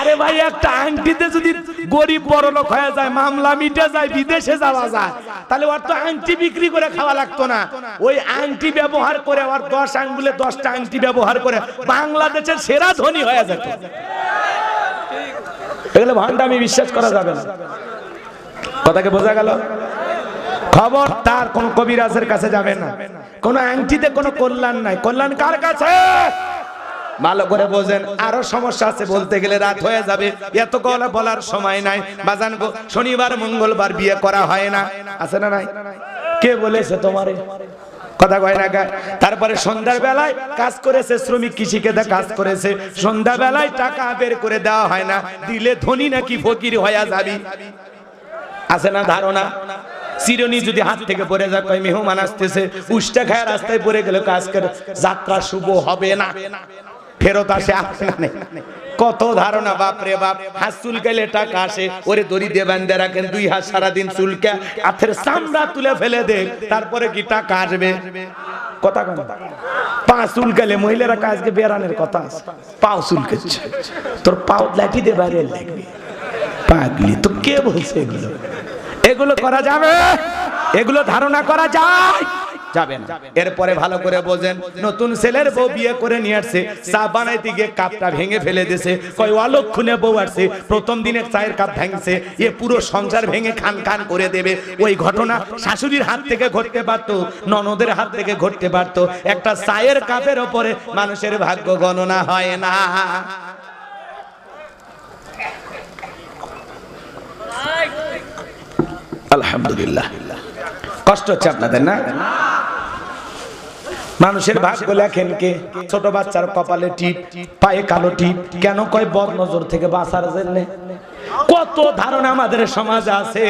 আরে ভাই একটা আংটিতে যদি গরিব বড় লোক হয়ে যায়, মামলা মিটে যায়, বিদেশে যাওয়া যায়, তাহলে ওর তো আংটি বিক্রি করে খাওয়া লাগতো না। ওই আংটি ব্যবহার করে আর 10 আঙ্গুলে 10টা আংটি ব্যবহার করে বাংলাদেশের সেরা ধনী হয়ে যেত। এগুলো ভান্ডামি, বিশ্বাস করা যাবে না। কথাকে বোঝা গেল? খবরদার কোন কবিরাজের কাছে যাবে না, কোন আংটিতে কোনো কল্যাণ নাই। কল্যাণ কার কাছে? ভালো করে বোঝেন। আরো সমস্যা আছে, বলতে গেলে রাত হয়ে যাবে, এত কথা বলার সময় নাই বাজান গো। শনিবার মঙ্গলবার বিয়ে করা হয় না, আছে না নাই? কে বলেছে তোমারে? কথা কয় না গায়। তারপরে সন্ধ্যার বেলায় কাজ করেছে, শ্রমিক কৃষিকেতে কাজ করেছে, সন্ধ্যা বেলায় টাকা বের করে দেওয়া হয় না, দিলে ধনী নাকি ফকির হয়ে যাবি, আছে না ধারণা? চিরনি যদি হাত থেকে পড়ে যায়, কয় মেহমান আসতেছে, উষ্টা খায় রাস্তায় পড়ে গেল, আজকের যাত্রা শুভ হবে না, ফেরত আসে আপনার। কত ধারণা, বাপরে বাপ। হাত চুলকাইলে টাকা আসে, ওরে দড়ি দিয়ে বাঁধে রাখেন, 2 হাত সারাদিন চুলকা, হাতের চামড়া তুলে ফেলে দে, তারপরে কি টাকা আসবে? কথা কয়, পা চুলকালে মহিলারা কাজকে বেরানের কথা আছে, পাও চুলকাচ্ছে, তোর পাও লাঠি দিয়ে বাইরে লাগবে, পাগলি তো কে বলছে এগুলো? এগুলো করা যাবে? এগুলো ধারণা করা যায়? যাবে না। এরপরে ভালো করে বোঝেন, নতুন ছেলের বউ বিয়ে করে নিয়ে আসছে, চা বানাইতে গিয়ে কাপটা ভেঙে ফেলে দিয়েছে, কয় অলক্ষণে বউ আসছে, প্রথম দিনে চায়ের কাপ ভাঙছে, এ পুরো সংসার ভেঙে খান খান করে দেবে। ওই ঘটনা শাশুড়ির হাত থেকে ঘটতে পারতো, ননদের হাত থেকে ঘটতে পারতো, একটা চায়ের কাপের ওপরে মানুষের ভাগ্য গণনা হয় না। আলহামদুলিল্লাহ। কষ্ট হচ্ছে আপনাদের না? মানুষের ভাগ্য লেখেন কে? ছোট বাচ্চার কপালে টিপ, পায়ে কালো টিপ, কেন কয় বদ নজর থেকে বাঁচার জন্য। কত ধারণা আমাদের সমাজ আছে,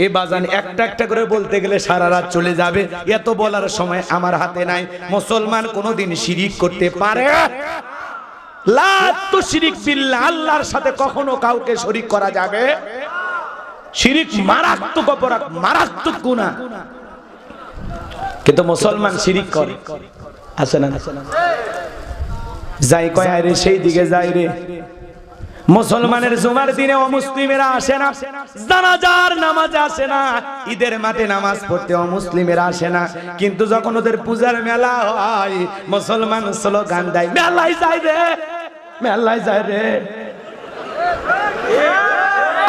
এ বাজান একটা একটা করে বলতে গেলে সারা রাত চলে যাবে, এত বলার সময় আমার হাতে নাই। মুসলমান কোনোদিন শিরিক করতে পারে? লা তুশরিক বিল্লাহ, আল্লাহর সাথে কখনো কাউকে শরীক করা যাবে? শিরিক মারাত্মক অপরাধ, মারাত্মক গুনাহ, কিন্তু মুসলমান শিরিক করে। আছে না? যাই কয় রে সেই দিকে যাই রে। মুসলমানের জুমার দিনে অমুসলিমেরা আসে না, জানাজার নামাজ আসে না, ঈদের মাঠে নামাজ পড়তে অমুসলিমেরা আসে না, কিন্তু যখন ওদের পূজার মেলা হয় মুসলমান স্লোগান দেয়, মেলায় যায় রে, মেলায় যায় রে।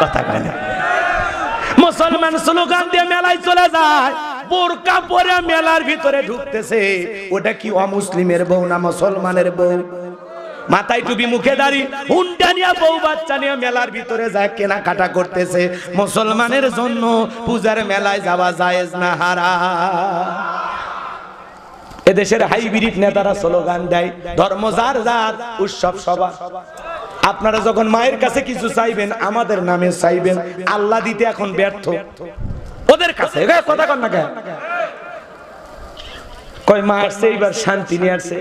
কথা কয় না? মুসলমান স্লোগান দিয়ে মেলায় চলে যায়, বোরকা পরে মেলার ভিতরে ঢুকতেছে, ওটা কি অমুসলিমের বউ না মুসলমানের বউ? মাথায় টুপি, মুখে দাড়ি, হুন্ডা নিয়ে বউ বাচ্চা নিয়ে মেলার ভিতরে যায় কেনাকাটা করতেছে। মুসলমানের জন্য পূজার মেলায় যাওয়া জায়েজ না হারাম। এদেশের হাইব্রিড নেতারা স্লোগান দেয় ধর্ম যার যার, উৎসব সবার। আপনারা যখন মায়ের কাছে কিছু চাইবেন, আমাদের নামে চাইবেন, আল্লাহ দিতে এখন ব্যর্থ ওদের কাছে। কথা কন না কেন? কয় মা আসছে এইবার শান্তি নিয়ে আসছে,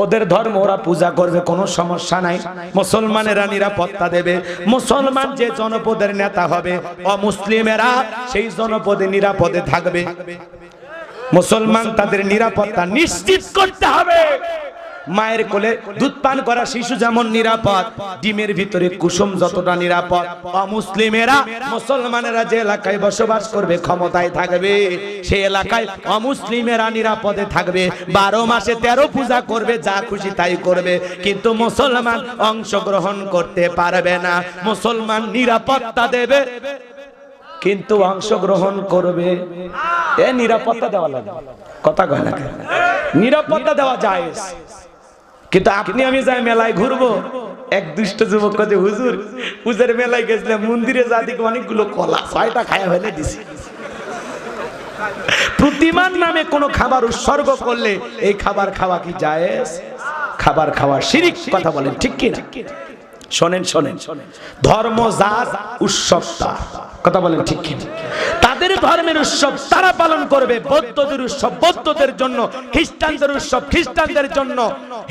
ওদের ধর্ম ওরা পূজা করবে, কোনো সমস্যা নাই, মুসলমানেরা নিরাপত্তা দেবে। মুসলমান যে জনপদের নেতা হবে, অমুসলিমেরা সেই জনপদে নিরাপদে থাকবে। মুসলমান তাদের নিরাপত্তা নিশ্চিত করতে হবে। মায়ের কোলে দুধ পান করা শিশু যেমন নিরাপদ, ডিমের ভিতরে কুসুম যতটা নিরাপদ, অমুসলিমেরা, মুসলমানেরা যে এলাকায় বসবাস করবে, ক্ষমতায় থাকবে, সেই এলাকায় অমুসলিমেরা নিরাপদে থাকবে। 12 মাসে 13 পূজা করবে, যা খুশি তাই করবে, কিন্তু মুসলমান অংশগ্রহণ করতে পারবে না। মুসলমান নিরাপত্তা দেবে কিন্তু অংশগ্রহণ করবে। এ নিরাপত্তা দেওয়া লাগে। কথা কয় না? নিরাপত্তা দেওয়া যায়, কিন্তু আপনি আমি যাই মেলায় ঘুরবো, এক দুষ্ট যুবক কাছে হুজুর পূজার মেলায় গেছিলাম, মন্দিরে যাদিকে অনেকগুলো কলা 6টা খায়া ফেলে দিছি। প্রতিমার নামে কোনো খাবার উৎসর্গ করলে এই খাবার খাওয়া কি জায়েজ? খাবার খাওয়া শিরিক। কথা বলেন ঠিক কি না? শোনেন শোনেন, ধর্ম যার, উৎসব তার। কথা বলেন ঠিক কি? তাদের ধর্মের উৎসব তারা পালন করবে, বৌদ্ধদের উৎসব বৌদ্ধদের জন্য, খ্রিস্টানদের উৎসব খ্রিস্টানদের জন্য,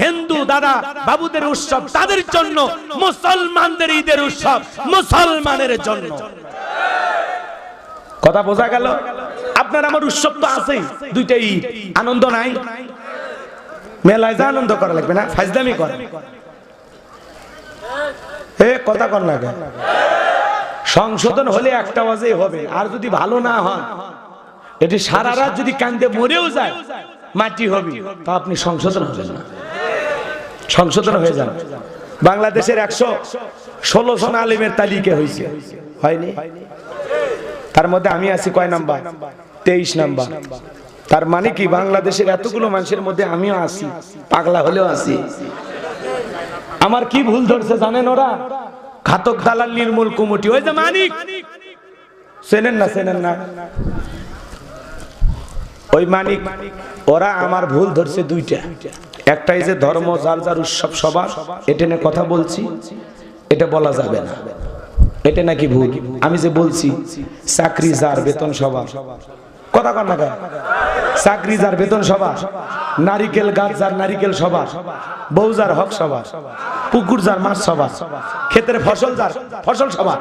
হিন্দু দাদা বাবুদের উৎসব তাদের জন্য, মুসলমানদের ঈদের উৎসব মুসলমানের জন্য। কথা বোঝা গেল? আপনার আমার উৎসব তো আছেই, দুইটা ঈদ, আনন্দ নাই? মেলায় যা আনন্দ করা লাগবে না, ফাজলামি করে। কথা কর না কেন? সংশোধন হলে একটা ওয়াজেই হবে, আর যদি ভালো না হন, এটি সারা রাত যদি কান্দে মরেও যায়, মাটি হবে, তা আপনি সংশোধন হবেন না। সংশোধন হয়ে যান। বাংলাদেশের 116 জন আলেমের তালিকা হয়েছে, হয়নি? তার মধ্যে আমি আছি কয় নাম্বার? 23 নাম্বার। তার মানে কি বাংলাদেশের এতগুলো মানুষের মধ্যে আমিও আছি, পাগলা হলেও আছি। আমার কি ভুল ধরছে জানেন ওরা? ঘাতক দালাল নির্মূল কমিটি, ওই যে মানিক, চেনেন না? চেনেন না? ওই মানিক, ওরা আমার ভুল ধরছে দুইটা। একটাই যে ধর্ম যার যার উৎসব সবার, এটা নিয়ে কথা বলছি, এটা বলা যাবে না, এটা নাকি ভুল। আমি যে বলছি চাকরি যার বেতন সবার, কথা কর না কেন? চাকরি যার বেতন সবার, নারিকেল গাছ যার নারিকেল সবার, বউ যার হক সবার, পুকুর যার মাছ সবার, ক্ষেতের ফসল যার ফসল সবার।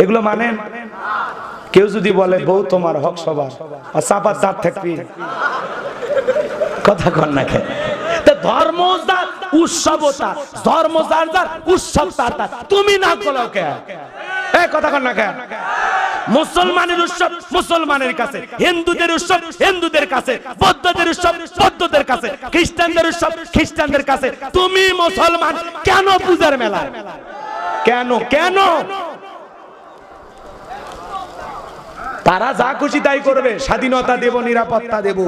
এগুলো মানেন? কেউ যদি বলে বউ তোমার হক সবার, আর চাপার দাঁত থাকবি, কথা কন না কে? ধর্ম যার উৎসবতা, ধর্ম যার যার উৎসব তার তার, তুমি না করো কে? কথা কন না কে? মুসলমানের উৎসব মুসলমানের কাছে, হিন্দুদের উৎসব হিন্দুদের কাছে, বৌদ্ধদের উৎসব বৌদ্ধদের কাছে, খ্রিস্টানদের উৎসব খ্রিস্টানদের কাছে। তুমি মুসলমান কেন পূজার মেলা? কেন কেন? তারা যা খুশি তাই করবে, স্বাধীনতা দেব, নিরাপত্তা দেব।